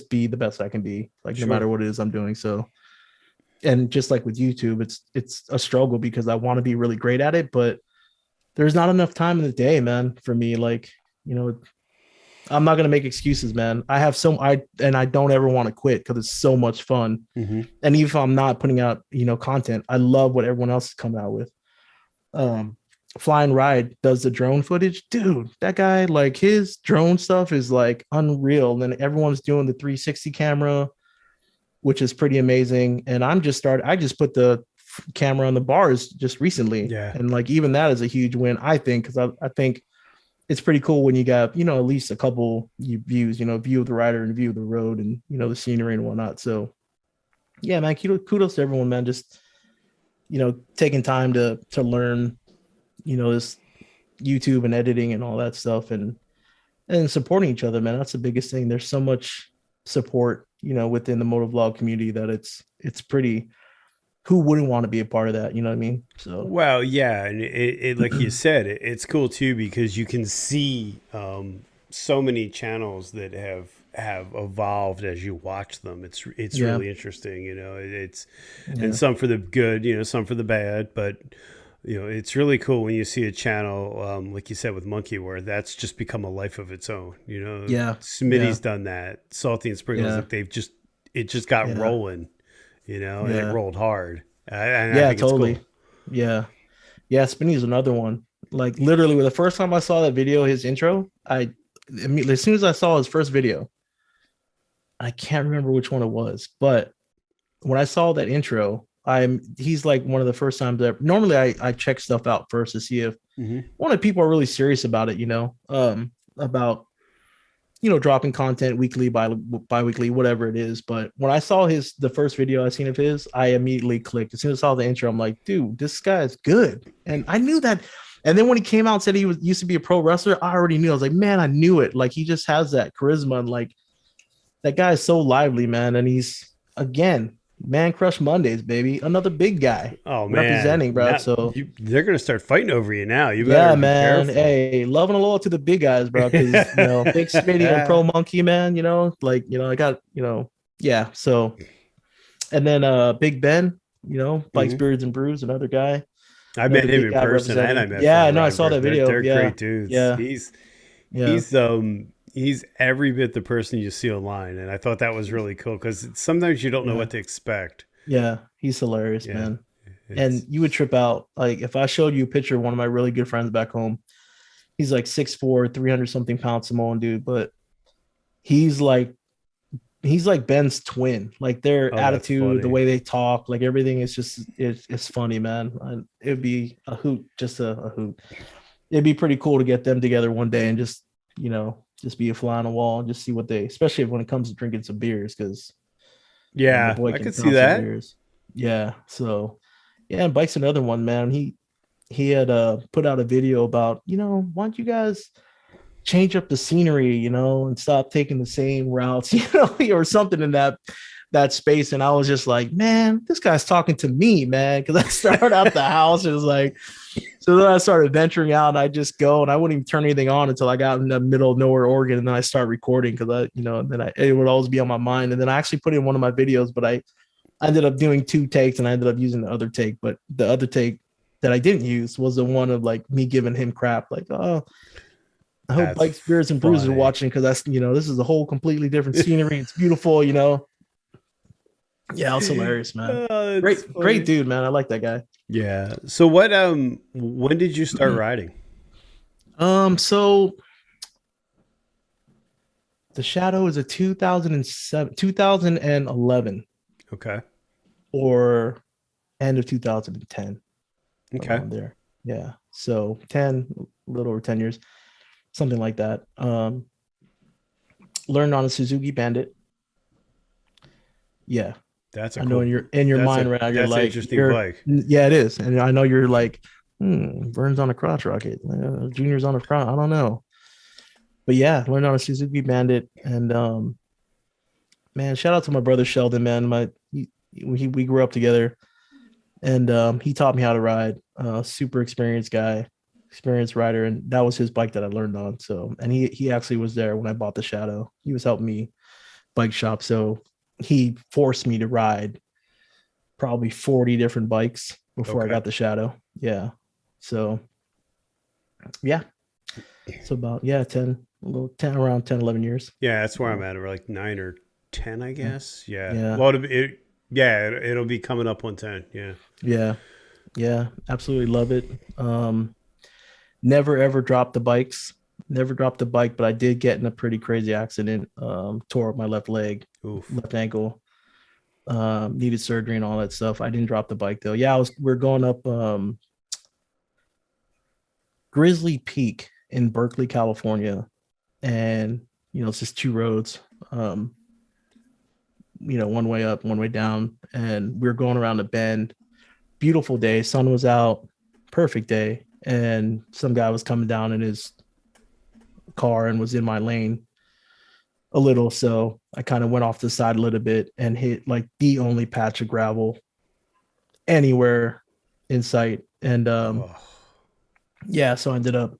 be the best I can be, like no matter Sure. what it is I'm doing. So and just like with YouTube, it's a struggle because I want to be really great at it, but there's not enough time in the day, man, for me. Like, you know, I'm not gonna make excuses, man. I don't ever want to quit because it's so much fun. Mm-hmm. And even if I'm not putting out, you know, content, I love what everyone else is coming out with. Flying Ride does the drone footage, dude. That guy, like his drone stuff is like unreal. And everyone's doing the 360 camera, which is pretty amazing. And I just put the camera on the bars just recently. Yeah. And like even that is a huge win, I think, because I think it's pretty cool when you got, you know, at least a couple views, you know, view of the rider and view of the road and, you know, the scenery and whatnot. So yeah, man, kudos to everyone, man. Just, you know, taking time to learn, you know, this YouTube and editing and all that stuff and supporting each other, man. That's the biggest thing. There's so much support, you know, within the motovlog community that it's pretty, who wouldn't want to be a part of that? You know what I mean? So, well, yeah. And it like you said, it's cool too, because you can see so many channels that have evolved as you watch them. It's really interesting, you know, and some for the good, you know, some for the bad, but you know, it's really cool when you see a channel, like you said with Monkey, where that's just become a life of its own, you know? Smitty's done that. Salty and Sprinkles, like it just got rolling, you know, and it rolled hard. I think totally. It's cool. Yeah. Spinny's another one. Like literally the first time I saw that video, his intro, as soon as I saw his first video, I can't remember which one it was, but when I saw that intro, he's like one of the first times that normally I check stuff out first to see if one of the people are really serious about it, you know, about, you know, dropping content weekly, bi-weekly, whatever it is. But when I saw the first video I seen of his, I immediately clicked. As soon as I saw the intro, I'm like, dude, this guy is good. And I knew that. And then when he came out and said he used to be a pro wrestler, I already knew. I was like, man, I knew it. Like he just has that charisma. And like that guy is so lively, man. And he's, again, Man Crush Mondays, baby. Another big guy. Oh man, representing, bro. They're gonna start fighting over you now. You better yeah, be man. careful. Hey, loving a little to the big guys, bro. Because you know, Big Smitty and Pro Monkey, man. You know, like you know, I got yeah. So, and then Big Ben, you know, Bikes, Beards, and Brews, another guy. I met him in person, and I met. Yeah, no, I saw that video. They're great dudes. Yeah, he's every bit the person you see online, and I thought that was really cool because sometimes you don't know what to expect. Yeah, he's hilarious, man. And you would trip out. Like if I showed you a picture of one of my really good friends back home, he's like 6'4", 300 something pound Samoan dude, but he's like Ben's twin. Like their attitude, the way they talk, like everything is just it's funny, man. It'd be a hoot, just a hoot. It'd be pretty cool to get them together one day and just, you know, just be a fly on the wall and just see what especially when it comes to drinking some beers, because I could see that. Beers. Yeah. So and Bike's another one, man. He had put out a video about, you know, why don't you guys change up the scenery, you know, and stop taking the same routes, you know, or something in that space. And I was just like, man, this guy's talking to me, man. Because I started out the house and it was like, so then I started venturing out and I just go and I wouldn't even turn anything on until I got in the middle of nowhere, Oregon. And then I start recording because it would always be on my mind. And then I actually put in one of my videos, but I ended up doing 2 takes and I ended up using the other take. But the other take that I didn't use was the one of like me giving him crap. Like, oh, I hope Bikes, Beards, and Brews are watching because that's, you know, this is a whole completely different scenery. It's beautiful, you know. Yeah, it's hilarious, man. Great dude, man. I like that guy. Yeah. So what? When did you start riding? So the Shadow is a 2011. Okay. Or end of 2010. Okay. There. Yeah. So a little over 10 years. Something like that. Learned on a Suzuki Bandit. Yeah. That's I know in your mind right now, you're like, interesting bike. Yeah, it is. And I know you're like, Vern's on a crotch rocket. Junior's on a front. I don't know. But yeah, learned on a Suzuki Bandit. And man, shout out to my brother Sheldon, man. We grew up together. And he taught me how to ride. Super experienced rider, and that was his bike that I learned on. So, and he actually was there when I bought the Shadow. He was helping me bike shop, so he forced me to ride probably 40 different bikes before I Okay. got the Shadow. Yeah. So yeah. So about, yeah, 10, a little 10, around 10, 11 years. Yeah, that's where I'm So, at. Or like 9 or 10, I guess. Yeah. yeah. Well, it'll be coming up on 10. Yeah. Yeah. Yeah. Absolutely love it. Never ever dropped the bikes. Never dropped the bike, but I did get in a pretty crazy accident. Tore up my left leg, Oof. left ankle. Needed surgery and all that stuff. I didn't drop the bike though. Yeah, we're going up Grizzly Peak in Berkeley, California, and it's just two roads. One way up, one way down, and we were going around a bend. Beautiful day, sun was out, perfect day, and some guy was coming down in his car and was in my lane a little, so I kind of went off the side a little bit and hit like the only patch of gravel anywhere in sight. And Oh, yeah, so I ended up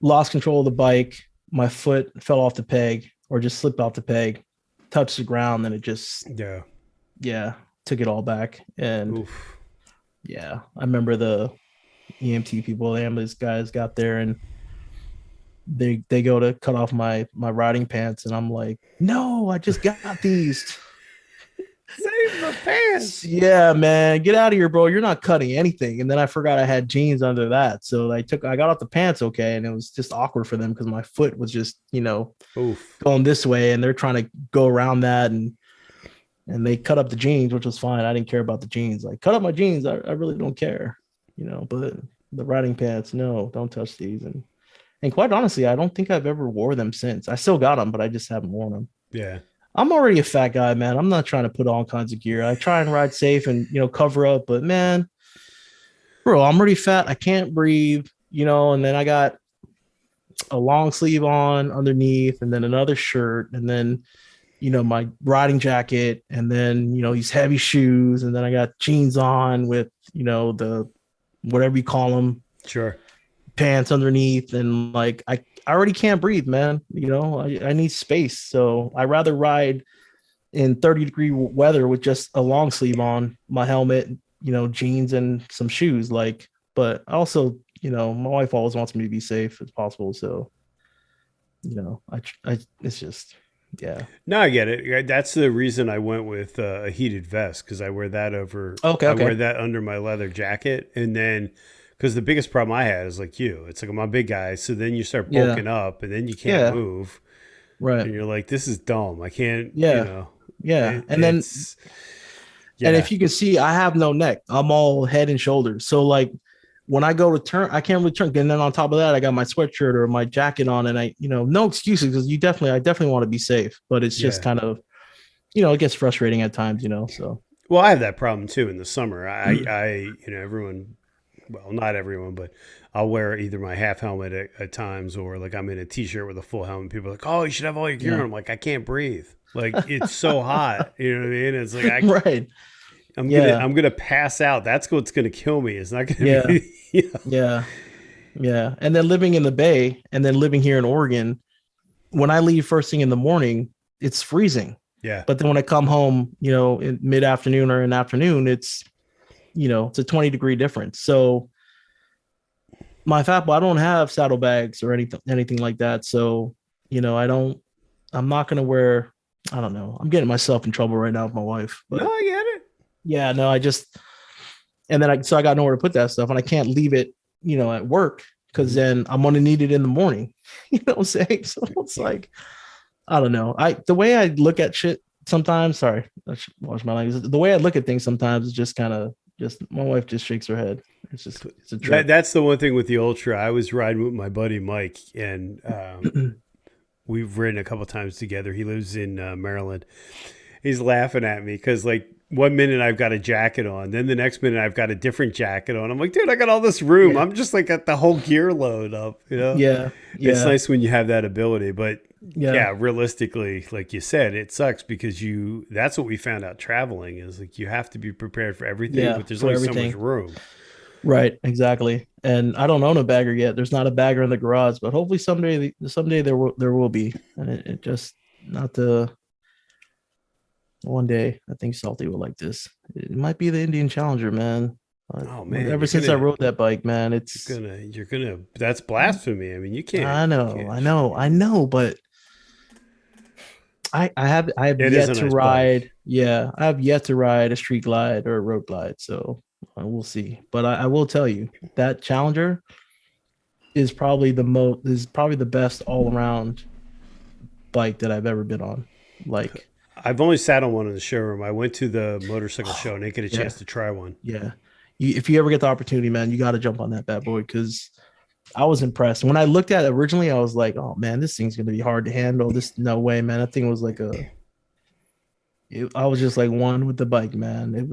lost control of the bike. My foot fell off the peg or just slipped off the peg, touched the ground, and it just, yeah. yeah, took it all back. And Oof. yeah, I remember the EMT people, the ambulance guys got there, and they go to cut off my riding pants, and I'm like, no, I just got these. Save the pants. Yeah, man, get out of here, bro. You're not cutting anything. And then I forgot I had jeans under that. So I got off the pants okay, and it was just awkward for them because my foot was just, Oof. going this way, and they're trying to go around that, and they cut up the jeans, which was fine. I didn't care about the jeans. Like, cut up my jeans. I really don't care, but the riding pants, no, don't touch these. And quite honestly, I don't think I've ever wore them since. I still got them, but I just haven't worn them. Yeah. I'm already a fat guy, man. I'm not trying to put all kinds of gear. I try and ride safe and, cover up, but man, bro, I'm already fat. I can't breathe, and then I got a long sleeve on underneath, and then another shirt, and then, my riding jacket, and then, these heavy shoes. And then I got jeans on with, the, whatever you call them, Sure. pants underneath, and like I already can't breathe, man. I need space, so I rather ride in 30-degree weather with just a long sleeve on, my helmet, jeans and some shoes. Like, but also, my wife always wants me to be safe as possible, so I it's just, yeah. No, I get it. That's the reason I went with a heated vest, because I wear that over. Okay. I wear that under my leather jacket, and then. Because the biggest problem I had is like you. It's like I'm a big guy, so then you start bulking up, and then you can't move. Right. And you're like, this is dumb. I can't. Yeah. And then, yeah. and if you can see, I have no neck. I'm all head and shoulders. So like when I go to turn, I can't really turn. And then on top of that, I got my sweatshirt or my jacket on, and I, no excuses, because I definitely want to be safe, but it's just kind of, it gets frustrating at times, so. Well, I have that problem too in the summer. I everyone. Well, not everyone, but I'll wear either my half helmet at times, or like I'm in a t-shirt with a full helmet. People are like, oh, you should have all your gear on. I'm like, I can't breathe. Like, it's so hot. You know what I mean? It's like, right. I'm gonna pass out. That's what's gonna kill me. It's not gonna be. Yeah. And then living in the Bay, and then living here in Oregon, when I leave first thing in the morning, it's freezing. Yeah. But then when I come home, in mid-afternoon or in the afternoon, it's a 20-degree difference. So my Fat Boy, I don't have saddlebags or anything like that. So, I'm not going to wear, I don't know. I'm getting myself in trouble right now with my wife. But no, I get it. Yeah, no, I got nowhere to put that stuff, and I can't leave it, at work, because then I'm going to need it in the morning. You know what I'm saying? So it's like, I don't know. The way I look at shit sometimes, sorry, I should watch my language. The way I look at things sometimes is just kind of, my wife just shakes her head. It's a trip. That's the one thing with the Ultra. I was riding with my buddy Mike, and we've ridden a couple times together. He lives in Maryland. He's laughing at me because, like, 1 minute I've got a jacket on, then the next minute I've got a different jacket on. I'm like, dude, I got all this room. I'm just like got the whole gear load up. Yeah. It's nice when you have that ability, but realistically, like you said, it sucks because that's what we found out traveling is like you have to be prepared for everything, but there's only so much room. Right, exactly. And I don't own a bagger yet. There's not a bagger in the garage, but hopefully someday there will be. And it just not to one day I think Salty will like this. It might be the Indian Challenger, man. Oh man, Ever since I rode that bike, man, it's you're gonna. That's blasphemy. I mean, you can't. I You know, can't. I know, I know, but I have It is yet a to nice ride. bike. Yeah, I have yet to ride a street glide or a road glide. So we'll see. But I will tell you that Challenger is probably the best all around bike that I've ever been on. Like, I've only sat on one in the showroom. I went to the motorcycle show and didn't get a yeah, chance to try one. yeah. If you ever get the opportunity, man, you got to jump on that bad boy because I was impressed. When I looked at it originally, I was like, oh man, this thing's gonna be hard to handle. This no way, man. That thing was like I was just like one with the bike, man.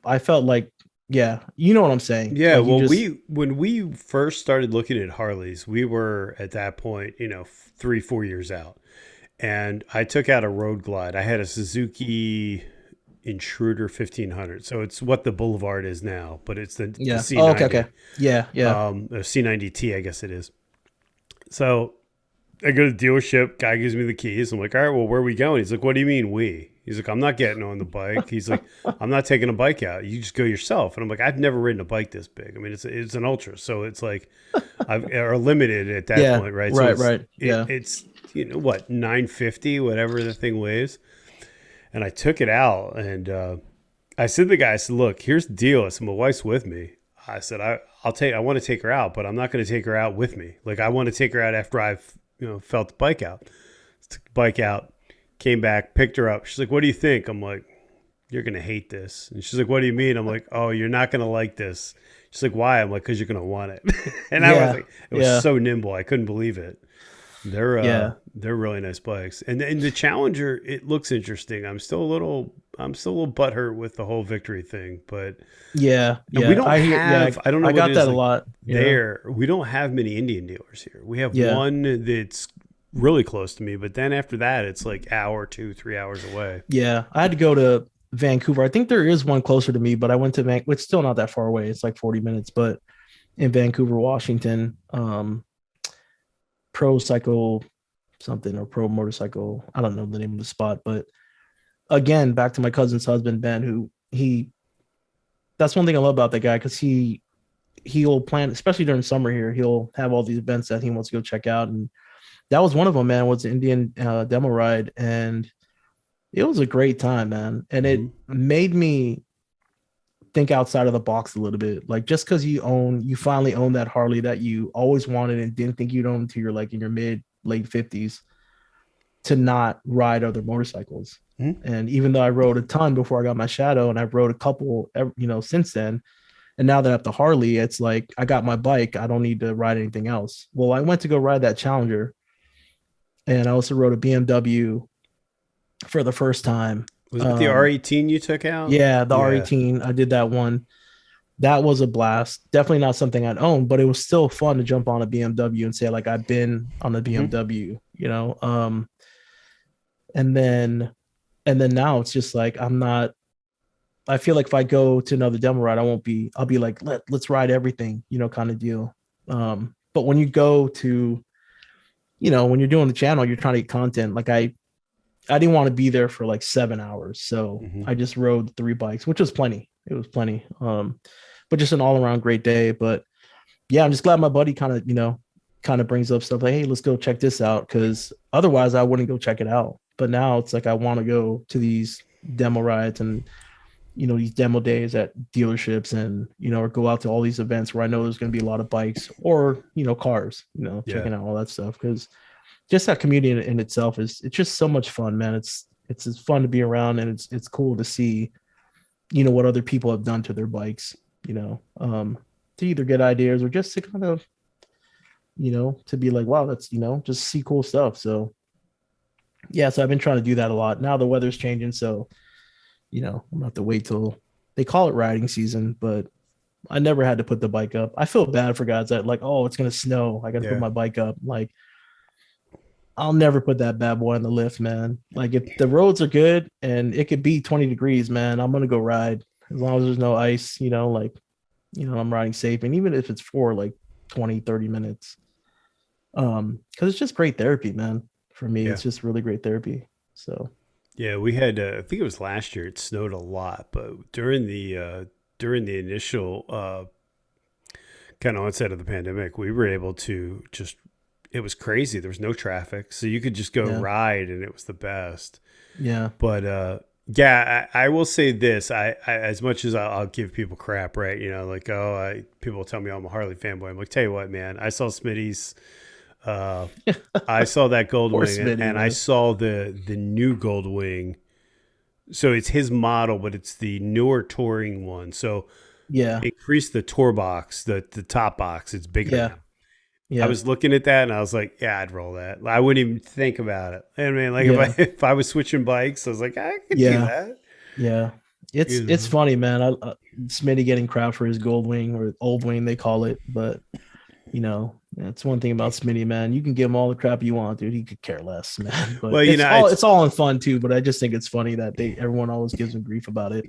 I felt like, yeah, you know what I'm saying. Yeah, Like you well, just, when we first started looking at Harleys, we were at that point, 3-4 years out, and I took out a road glide. I had a Suzuki Intruder 1500, so it's what the Boulevard is now, but it's the yeah. Oh, C90, okay. Yeah, yeah. the C90T, I guess it is. So I go to the dealership. Guy gives me the keys. I'm like, all right, well, where are we going? He's like, what do you mean we? He's like, I'm not getting on the bike. He's like, I'm not taking a bike out. You just go yourself. And I'm like, I've never ridden a bike this big. I mean, it's an ultra, so it's like, or limited at that point, right? So right. Yeah, it's what 950, whatever the thing weighs. And I took it out, and I said to the guy, I said, look, here's the deal. I said, my wife's with me. I said, I want to take her out, but I'm not going to take her out with me. Like, I want to take her out after I've felt the bike out. Took the bike out. Came back, picked her up. She's like, what do you think? I'm like, you're going to hate this. And she's like, what do you mean? I'm like, oh, you're not going to like this. She's like, why? I'm like, because you're going to want it. And I was like, it was so nimble. I couldn't believe it. They're really nice bikes. And the Challenger, it looks interesting. I'm still a little butthurt with the whole victory thing, but yeah. we don't I don't know. I got that a lot there. We don't have many Indian dealers here. We have one that's really close to me, but then after that it's like hour, 2-3 hours away. Yeah, I had to go to Vancouver. I think there is one closer to me, but I went to it's still not that far away. It's like 40 minutes, but in Vancouver, Washington, Pro Cycle something or Pro Motorcycle. I don't know the name of the spot, but again, back to my cousin's husband, Ben, who that's one thing I love about that guy, because he'll plan, especially during summer here, he'll have all these events that he wants to go check out. And that was one of them, man, was the Indian demo ride. And it was a great time, man. And it made me think outside of the box a little bit. Like, just because you finally own that Harley that you always wanted and didn't think you'd own until you're like in your late 50s, to not ride other motorcycles. And even though I rode a ton before I got my Shadow, and I've rode a couple, since then, and now that I have the Harley, it's like I got my bike. I don't need to ride anything else. Well, I went to go ride that Challenger, and I also rode a BMW for the first time. Was it the R18 you took out? Yeah, the R18. I did that one. That was a blast. Definitely not something I'd own, but it was still fun to jump on a BMW and say, like, I've been on a BMW, and then now it's just like, I feel like if I go to another demo ride, I'll be like, let's ride everything, kind of deal. But when you go to, when you're doing the channel, you're trying to get content. Like I didn't want to be there for like 7 hours. So I just rode 3 bikes, which was plenty. It was plenty. But just an all around great day. But yeah, I'm just glad my buddy kind of brings up stuff like, hey, let's go check this out. Cause otherwise I wouldn't go check it out. But now it's like, I want to go to these demo rides and, these demo days at dealerships and, or go out to all these events where I know there's going to be a lot of bikes or, cars, checking out all that stuff. Cause just that community in itself it's just so much fun, man. It's fun to be around, and it's cool to see, what other people have done to their bikes, to either get ideas or just to kind of, to be like, wow, that's, just see cool stuff. So yeah, so I've been trying to do that a lot. Now the weather's changing, so I'm gonna have to wait till they call it riding season, but I never had to put the bike up. I feel bad for guys that like, oh, it's gonna snow, I gotta put my bike up. Like, I'll never put that bad boy on the lift, man. Like, if the roads are good and it could be 20 degrees, man, I'm gonna go ride as long as there's no ice, I'm riding safe. And even if it's for like 20-30 minutes, because it's just great therapy, man. For me, it's just really great therapy. So Yeah, we had. I think it was last year. It snowed a lot, but during the initial kind of onset of the pandemic, we were able to just. It was crazy. There was no traffic, so you could just go Yeah. ride, and it was the best. Yeah. But yeah, I will say this: I as much as I'll give people crap, right? You know, like people tell me I'm a Harley fanboy. I'm like, tell you what, man, I saw Smitty's. Uh, I saw that Poor Goldwing, Smitty, and I man. saw the new Goldwing. So it's his model, but it's the newer touring one. So Yeah. increase the tour box, the top box. It's bigger Yeah. now. I Yeah. was looking at that and I was like, yeah, I'd roll that. I wouldn't even think about it. I mean, like if Yeah. I if I was switching bikes, I was like, I could do Yeah. that. Yeah. You It's know. funny, man. Smitty getting crap for his gold wing or old wing, they call it. But it's one thing about Smitty, man. You can give him all the crap you want, dude. He could care less, man. But Well, you know, it's all in fun too. But I just think it's funny that everyone always gives him grief about it.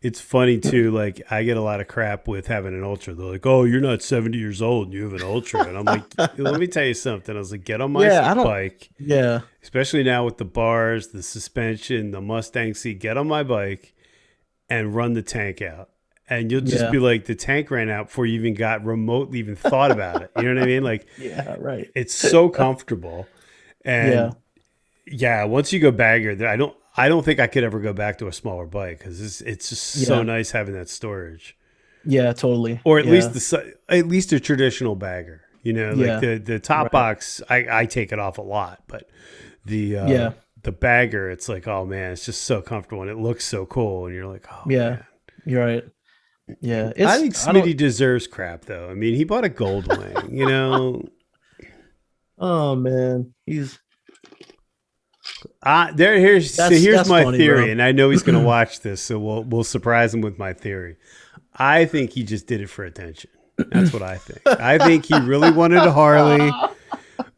it's funny too. Like I get a lot of crap with having an ultra. They're like, "Oh, you're not 70 years old and you have an ultra," and I'm like, "Let me tell you something." I was like, "Get on my Yeah, I don't. bike, Yeah. especially now with the bars, the suspension, the Mustang seat. Get on my bike and run the tank out." And you'll just Yeah. be like, the tank ran out before you even got remotely even thought about it. You know what I mean? Like, Yeah. Right. it's so comfortable. Yeah. And yeah, once you go bagger, I don't think I could ever go back to a smaller bike because it's just so Yeah. nice having that storage, Yeah. Totally. or Yeah. at least a traditional bagger. You know, like Yeah. the top Right. box, I take it off a lot, but the Yeah. the bagger, it's like, oh man, it's just so comfortable and it looks so cool, and you're like, oh Yeah. man. You're right. Yeah. I It's think I don't. Smitty deserves crap though. I mean, he bought a gold wing, you know. Oh man, Here's that's my funny, theory, bro. and I know he's going to watch this, so we'll surprise him with my theory. I think he just did it for attention. That's what I think. I think he really wanted a Harley,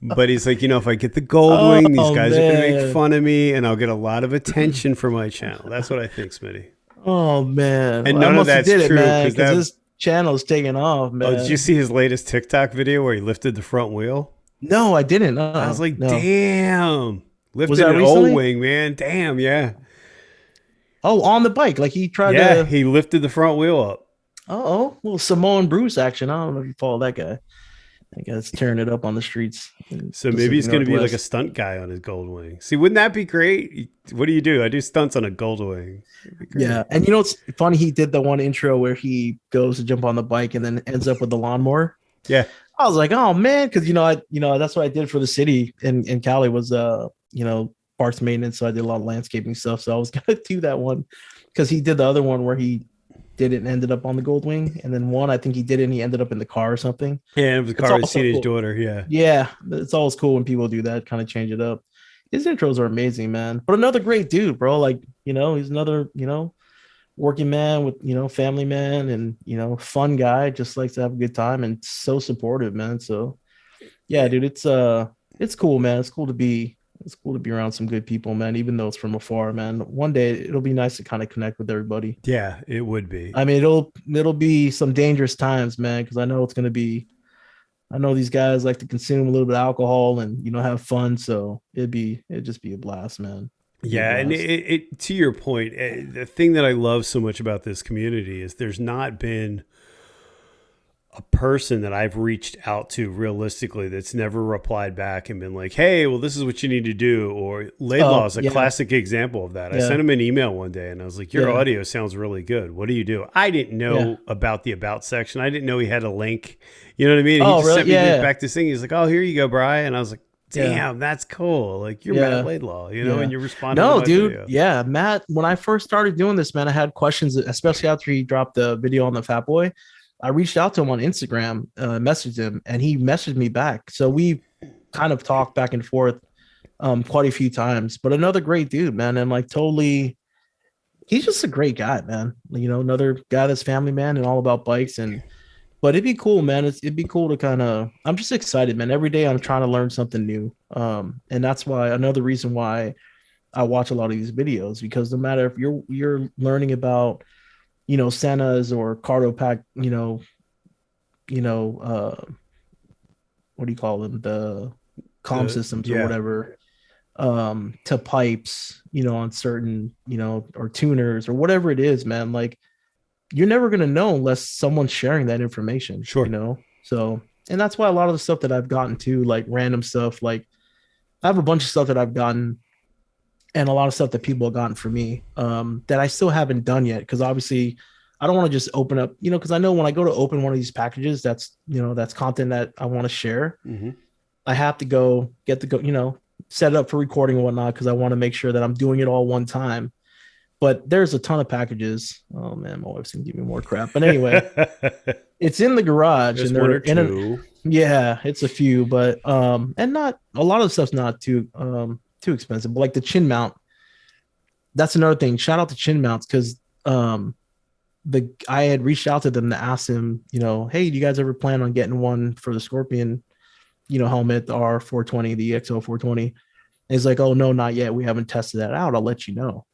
but he's like, if I get the gold wing, these Oh guys are going to make man. fun of me, and I'll get a lot of attention for my channel. That's what I think, Smitty. Oh man. And Well, I none of must have that's did it, true man, because because that. this channel's taking off, Oh, did you man. see his latest TikTok video where he lifted the front wheel? No, I didn't. I was like, No. damn, Was lifted that an old recently? wing, man. Damn, yeah, Oh, on the bike. Like he tried yeah. to. He lifted the front wheel up. Oh, little Samoan Bruce action. I don't know if you follow that guy. I guess tearing it up on the streets in So maybe Pacific he's going to be like a Northwest. stunt guy on his gold wing. See, wouldn't that be great? What do? I do stunts on a gold wing. It'd be Yeah. great. And it's funny, he did the one intro where he goes to jump on the bike and then ends up with the lawnmower. Yeah. I was like, oh man, because that's what I did for the city in Cali was parks maintenance. So I did a lot of landscaping stuff. So I was gonna do that one because he did the other one where he did it and ended up on the gold wing. And then one I think he did it and he ended up in the car or something. Yeah, the It's car had also seen his cool. daughter. Yeah. Yeah, it's always cool when people do that, kind of change it up. His intros are amazing, man. But another great dude, bro. Like, he's another, working man with, family man and, fun guy, just likes to have a good time and so supportive, man. So yeah, dude, it's cool, man. It's cool to be around some good people, man, even though it's from afar, man. One day it'll be nice to kind of connect with everybody. Yeah, it would be. I mean, it'll be some dangerous times, man, because I know these guys like to consume a little bit of alcohol and have fun. So it'd just be a blast, man. It'd be a Yeah, and blast. to your point, the thing that I love so much about this community is there's not been a person that I've reached out to realistically that's never replied back and been like, "Hey, well, this is what you need to do." Or Laidlaw Oh is a yeah, classic example of that. I yeah, sent him an email one day and I was like, "Your yeah, audio sounds really good. What do you do?" I didn't yeah. know about the about section. I didn't know he had a link. You know what I mean? He Oh just really? sent me Yeah, back this thing. He's like, "Oh, here you go, Brian." And I was like, yeah, "Damn, that's cool. Like you're Matt yeah, Laidlaw, yeah. and you're responding to No, my dude. video." Yeah, Matt. When I first started doing this, man, I had questions, especially after he dropped the video on the Fat Boy. I reached out to him on Instagram, messaged him, and he messaged me back. So we kind of talked back and forth quite a few times. But another great dude, man, and like totally, he's just a great guy, man. Another guy that's family man and all about bikes. But it'd be cool, man. It'd be cool to kind of. I'm just excited, man. Every day I'm trying to learn something new, and that's why another reason why I watch a lot of these videos because no matter if you're learning about Senna's or Cardo Pack, you know, what do you call them? The comm systems or Yeah. whatever. to pipes, on certain, or tuners or whatever it is, man. Like you're never gonna know unless someone's sharing that information, Sure. So, and that's why a lot of the stuff that I've gotten to, like random stuff, like I have a bunch of stuff that I've gotten and a lot of stuff that people have gotten for me, that I still haven't done yet. Cause obviously I don't want to just open up, cause I know when I go to open one of these packages, that's content that I want to share. Mm-hmm. I have to go, set it up for recording and whatnot. Cause I want to make sure that I'm doing it all one time. But there's a ton of packages. Oh man, my wife's gonna give me more crap. But anyway, it's in the garage. There's and one or they're two. yeah, it's a few, but and not a lot of the stuff's not too expensive. But like the chin mount, that's another thing. Shout out to chin mounts because I had reached out to them to ask them, hey, do you guys ever plan on getting one for the Scorpion, helmet, the R420, the EXO 420? And he's like, oh no, not yet. We haven't tested that out. I'll let you know.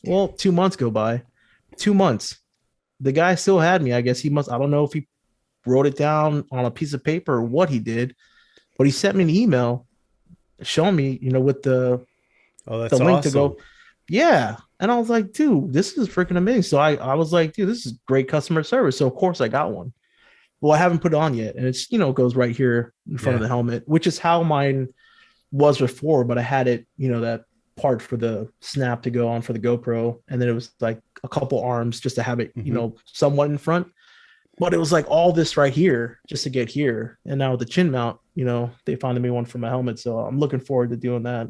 Well, 2 months go by. 2 months. The guy still had me. I guess he must. I don't know if he wrote it down on a piece of paper or what he did, but he sent me an email showing me, with the link to go. Yeah. And I was like, dude, this is freaking amazing. So I was like, dude, this is great customer service. So of course I got one. Well, I haven't put it on yet. And it's, goes right here in front of the helmet, which is how mine was before, but I had it, that part for the snap to go on for the GoPro, and then it was like a couple arms just to have it, somewhat in front. But it was like all this right here just to get here. And now with the chin mount, they found me one for my helmet, so I'm looking forward to doing that.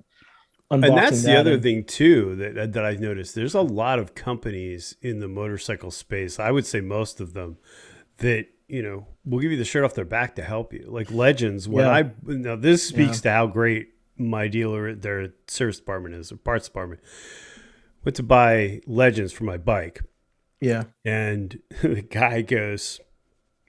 And that's the other thing too that I've noticed. There's a lot of companies in the motorcycle space. I would say most of them that will give you the shirt off their back to help you. Like Legends. This speaks to how great my dealer, their service department is, or parts department. Went to buy Legends for my bike. Yeah. And the guy goes,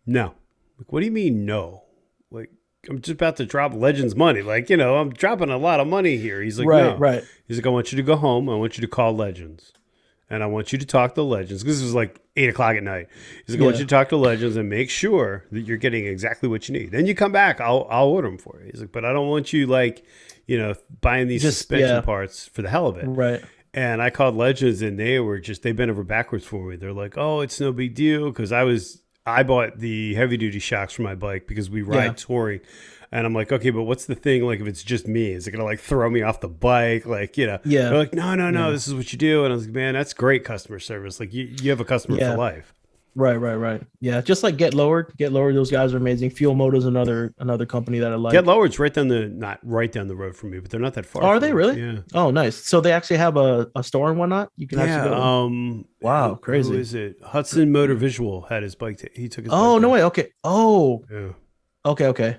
no. Like, what do you mean no? Like, I'm just about to drop Legends money. Like, I'm dropping a lot of money here. He's like, no. Right. He's like, I want you to go home. I want you to call Legends. And I want you to talk to Legends. Because this was like 8:00 at night. He's like, I want you to talk to Legends and make sure that you're getting exactly what you need. Then you come back. I'll order them for you. He's like, but I don't want you buying these suspension parts for the hell of it. Right. And I called Legends and they bent over backwards for me. They're like, oh, it's no big deal. Because I bought the heavy duty shocks for my bike because we ride touring. And I'm like, okay, but what's the thing? Like, if it's just me, is it going to like throw me off the bike? Like, They're like, no, this is what you do. And I was like, man, that's great customer service. Like you have a customer for life. Right. Yeah. Just like Get Lowered. Those guys are amazing. Fuel Moto's another company that I like. Get Lowered's not right down the road from me, but they're not that far. Are they really? Yeah. Oh, nice. So they actually have a store and whatnot. You can actually go. Wow, crazy. Who is it? Hudson Motor Visual had his bike. He took his. Oh, bike no way. Okay. Oh. Yeah. Okay.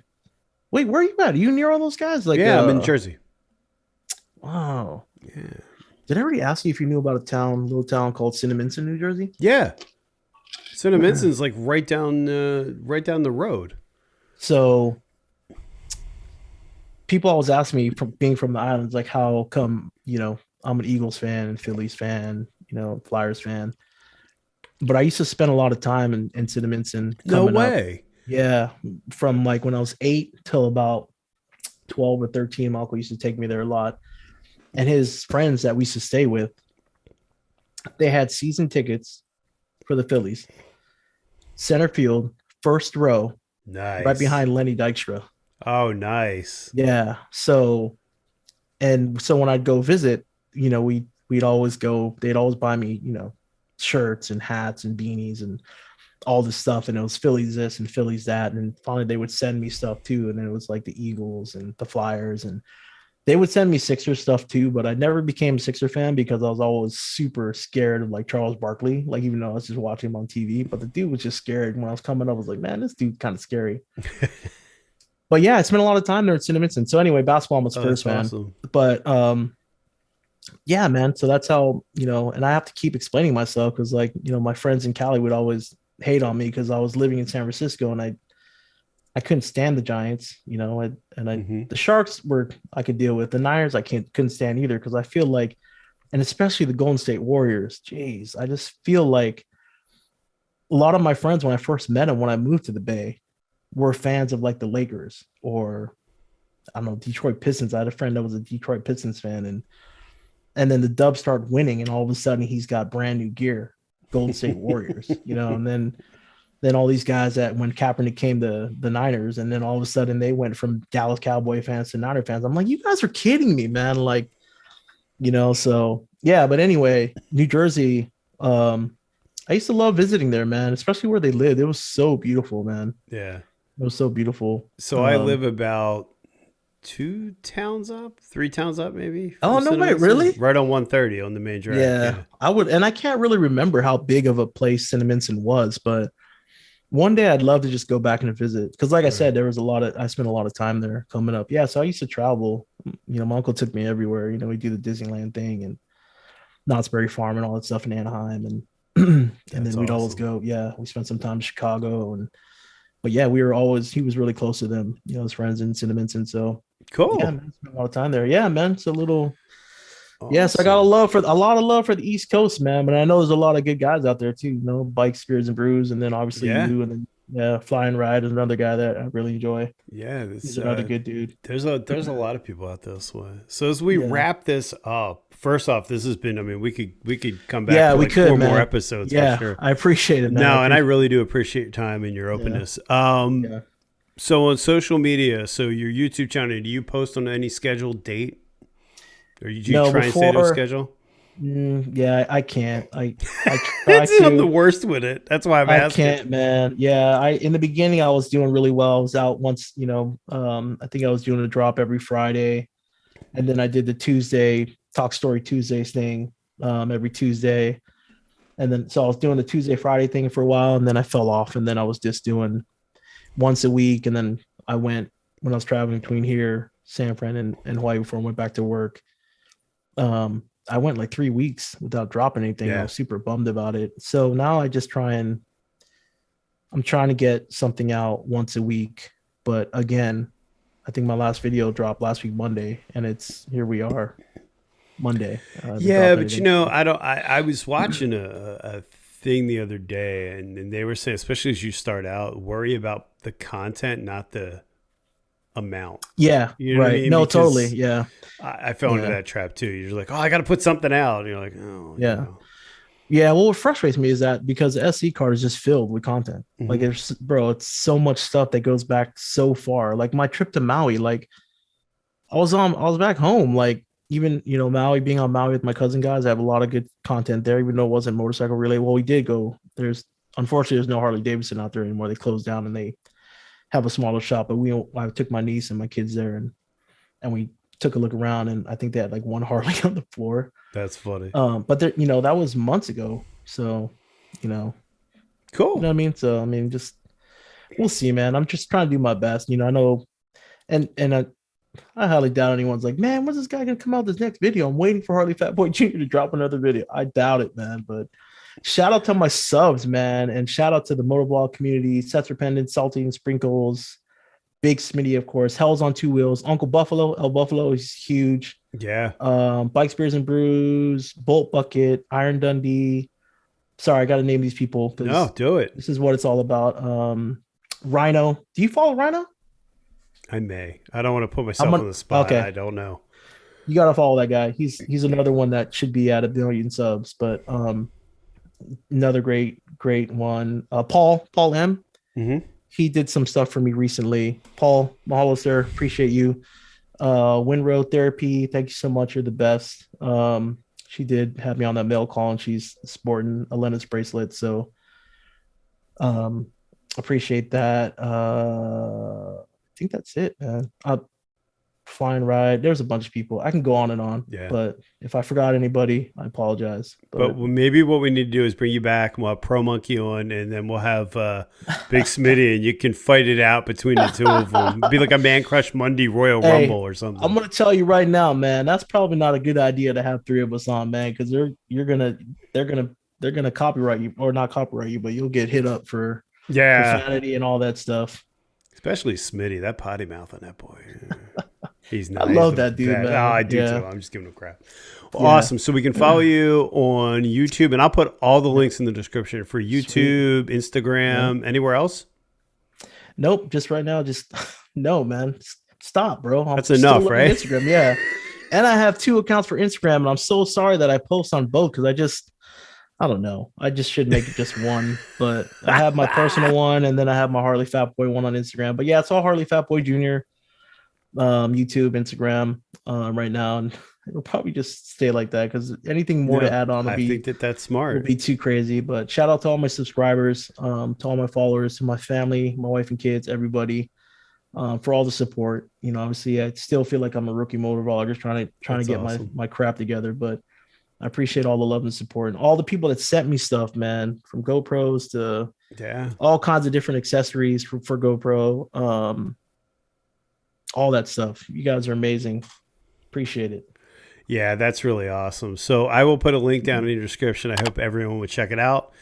Wait, where are you at? Are you near all those guys? Like, I'm in Jersey. Wow. Yeah. Did I already ask you if you knew about a little town called Cinnaminson, New Jersey? Yeah. Cinnaminson's like right down the road. So people always ask me, from being from the islands, like how come, I'm an Eagles fan and Phillies fan, Flyers fan. But I used to spend a lot of time in Cinnaminson. No way. Yeah. From like when I was 8 till about 12 or 13, my uncle used to take me there a lot. And his friends that we used to stay with, they had season tickets for the Phillies. Center field, first row. Nice. Right behind Lenny Dykstra. Oh, nice. Yeah. So when I'd go visit, we'd always go, they'd always buy me, shirts and hats and beanies and all this stuff. And it was Phillies this and Phillies that. And finally they would send me stuff too. And then it was like the Eagles and the Flyers, and they would send me Sixer stuff too, but I never became a Sixer fan because I was always super scared of like Charles Barkley. Like, even though I was just watching him on TV, but the dude was just scared. When I was coming up, I was like, man, this dude kind of scary. But yeah, I spent a lot of time there at Cinnaminson. So anyway, basketball was first, man. Awesome. But yeah, man. So that's how, and I have to keep explaining myself because, like, my friends in Cali would always hate on me because I was living in San Francisco and I couldn't stand the Giants, the Sharks I could deal with. The Niners I couldn't stand either because I feel like, and especially the Golden State Warriors, geez, I just feel like a lot of my friends when I first met them, when I moved to the Bay, were fans of like the Lakers or I don't know, Detroit Pistons. I had a friend that was a Detroit Pistons fan, and then the Dubs start winning, and all of a sudden he's got brand new gear, Golden State Warriors, and then all these guys that when Kaepernick came to the Niners, and then all of a sudden they went from Dallas Cowboy fans to Niner fans. I'm like, you guys are kidding me, man. Like, so yeah, but anyway, New Jersey, I used to love visiting there, man, especially where they lived. It was so beautiful, man. Yeah. It was so beautiful. So I live about 3 towns up, maybe. Oh, no, wait, really? Right on 130 on the main drag. Yeah, I would, and I can't really remember how big of a place Cinnaminson was, but one day I'd love to just go back and visit. Because like I said, I spent a lot of time there coming up. Yeah, so I used to travel. My uncle took me everywhere. We do the Disneyland thing and Knott's Berry Farm and all that stuff in Anaheim. And and then we'd always go. Yeah, we spent some time in Chicago. But yeah, he was really close to them, his friends in Cinnaminson. So cool. Yeah, man, spent a lot of time there. Yeah, man. It's a little. Awesome. Yes, I got a lot of love for the East Coast, man. But I know there's a lot of good guys out there too. Bike, Spears, and Brews, and then obviously you, and then Fly and Ride is another guy that I really enjoy. Yeah, he's another good dude. There's a lot of people out this way. So as we wrap this up, first off, this has been. I mean, we could come back. Yeah, we could 4 more episodes. Yeah, for sure. I appreciate it. Man. No, and I really do appreciate your time and your openness. Yeah. So on social media, so your YouTube channel, do you post on any scheduled date? Or do you try and stay to a schedule? Yeah, I can't. I try to. I'm the worst with it. That's why I'm asking. I can't, man. Yeah, in the beginning I was doing really well. I was out once, I think I was doing a drop every Friday, and then I did the Tuesday Talk Story Tuesdays thing every Tuesday, and then so I was doing the Tuesday Friday thing for a while, and then I fell off, and then I was just doing once a week, and then I went when I was traveling between here, San Fran, and Hawaii before I went back to work. I went like 3 weeks without dropping anything. Yeah. I was super bummed about it. So now I just I'm trying to get something out once a week. But again, I think my last video dropped last week, Monday, and here we are Monday. Yeah, but I was watching a thing the other day, and they were saying, especially as you start out, worry about the content, not the amount. Yeah, right. What I mean? No, because totally. Yeah, I fell into that trap too. You're like, oh, I got to put something out. And you're like, oh, yeah. Yeah, well, what frustrates me is that because the SC card is just filled with content. Mm-hmm. Like, it's so much stuff that goes back so far. Like my trip to Maui, like I was back home. Like even Maui, being on Maui with my cousin guys, I have a lot of good content there. Even though it wasn't motorcycle related. Well, we did go. Unfortunately there's no Harley Davidson out there anymore. They closed down and they have a smaller shop. But I took my niece and my kids there and we took a look around, and I think they had like one Harley on the floor. That's funny. But there, that was months ago. So, cool. You know what I mean? So, I mean, just, we'll see, man. I'm just trying to do my best. I know, and I highly doubt anyone's like, man, when's this guy going to come out with this next video? I'm waiting for Harley Fat Boy Jr. to drop another video. I doubt it, man. But shout out to my subs, man. And shout out to the motovlog community, Sets Rependant, Salty and Sprinkles, Big Smitty, of course, Hell's on Two Wheels, Uncle Buffalo, El Buffalo is huge. Yeah. Bike Spears and Brews, Bolt Bucket, Iron Dundee. Sorry, I got to name these people. No, do it. This is what it's all about. Rhino. Do you follow Rhino? I may. I don't want to put myself on the spot. Okay. I don't know. You got to follow that guy. He's another one that should be at 1 billion subs, but another great one. Paul M. Mm-hmm. He did some stuff for me recently. Paul, mahalo, sir. Appreciate you. Windrow Therapy. Thank you so much. You're the best. She did have me on that mail call, and she's sporting a Lennox bracelet. So appreciate that. I think that's it, man. Flying Ride. There's a bunch of people. I can go on and on. Yeah. But if I forgot anybody, I apologize. But maybe what we need to do is bring you back, and we'll have Pro Monkey on, and then we'll have Big Smitty, and you can fight it out between the two of them. Be like a Man Crush Monday Royal Rumble or something. I'm gonna tell you right now, man. That's probably not a good idea to have 3 of us on, man, because they're gonna copyright you, or not copyright you, but you'll get hit up for profanity and all that stuff. Especially Smitty, that potty mouth on that boy. He's nice. I love that dude, man. Oh, I do too. I'm just giving him crap. Awesome. So we can follow you on YouTube, and I'll put all the links in the description for YouTube, Instagram, anywhere else? Nope. Just right now, no, man. stop, bro. I'm That's still enough, living right? Instagram, yeah. And I have 2 accounts for Instagram, and I'm so sorry that I post on both because I don't know. I just should make it just one. But I have my personal one, and then I have my Harley Fat Boy one on Instagram. But yeah, it's all Harley Fat Boy Jr. YouTube, Instagram, right now, and it'll probably just stay like that because anything more to add on I think that's smart. will be too crazy. But shout out to all my subscribers, to all my followers, to my family, my wife and kids, everybody, for all the support. You know, obviously, I still feel like I'm a rookie motovlogger trying to get awesome. my crap together, but I appreciate all the love and support and all the people that sent me stuff, man, from GoPros to all kinds of different accessories for GoPro, all that stuff. You guys are amazing. Appreciate it. Yeah, that's really awesome. So I will put a link down in the description. I hope everyone would check it out.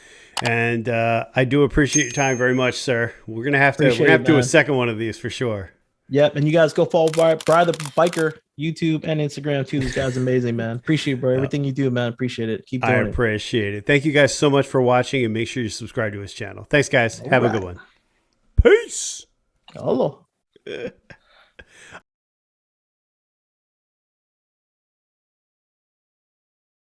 And I do appreciate your time very much, sir. We're gonna have to do a second one of these for sure. Yep, and you guys go follow Bri the Biker YouTube and Instagram too. This guy's amazing, man. Appreciate it, bro. Everything you do, man. Appreciate it. Keep doing it. I appreciate it. Thank you guys so much for watching, and make sure you subscribe to his channel. Thanks, guys. Have a good one. Peace. Hello.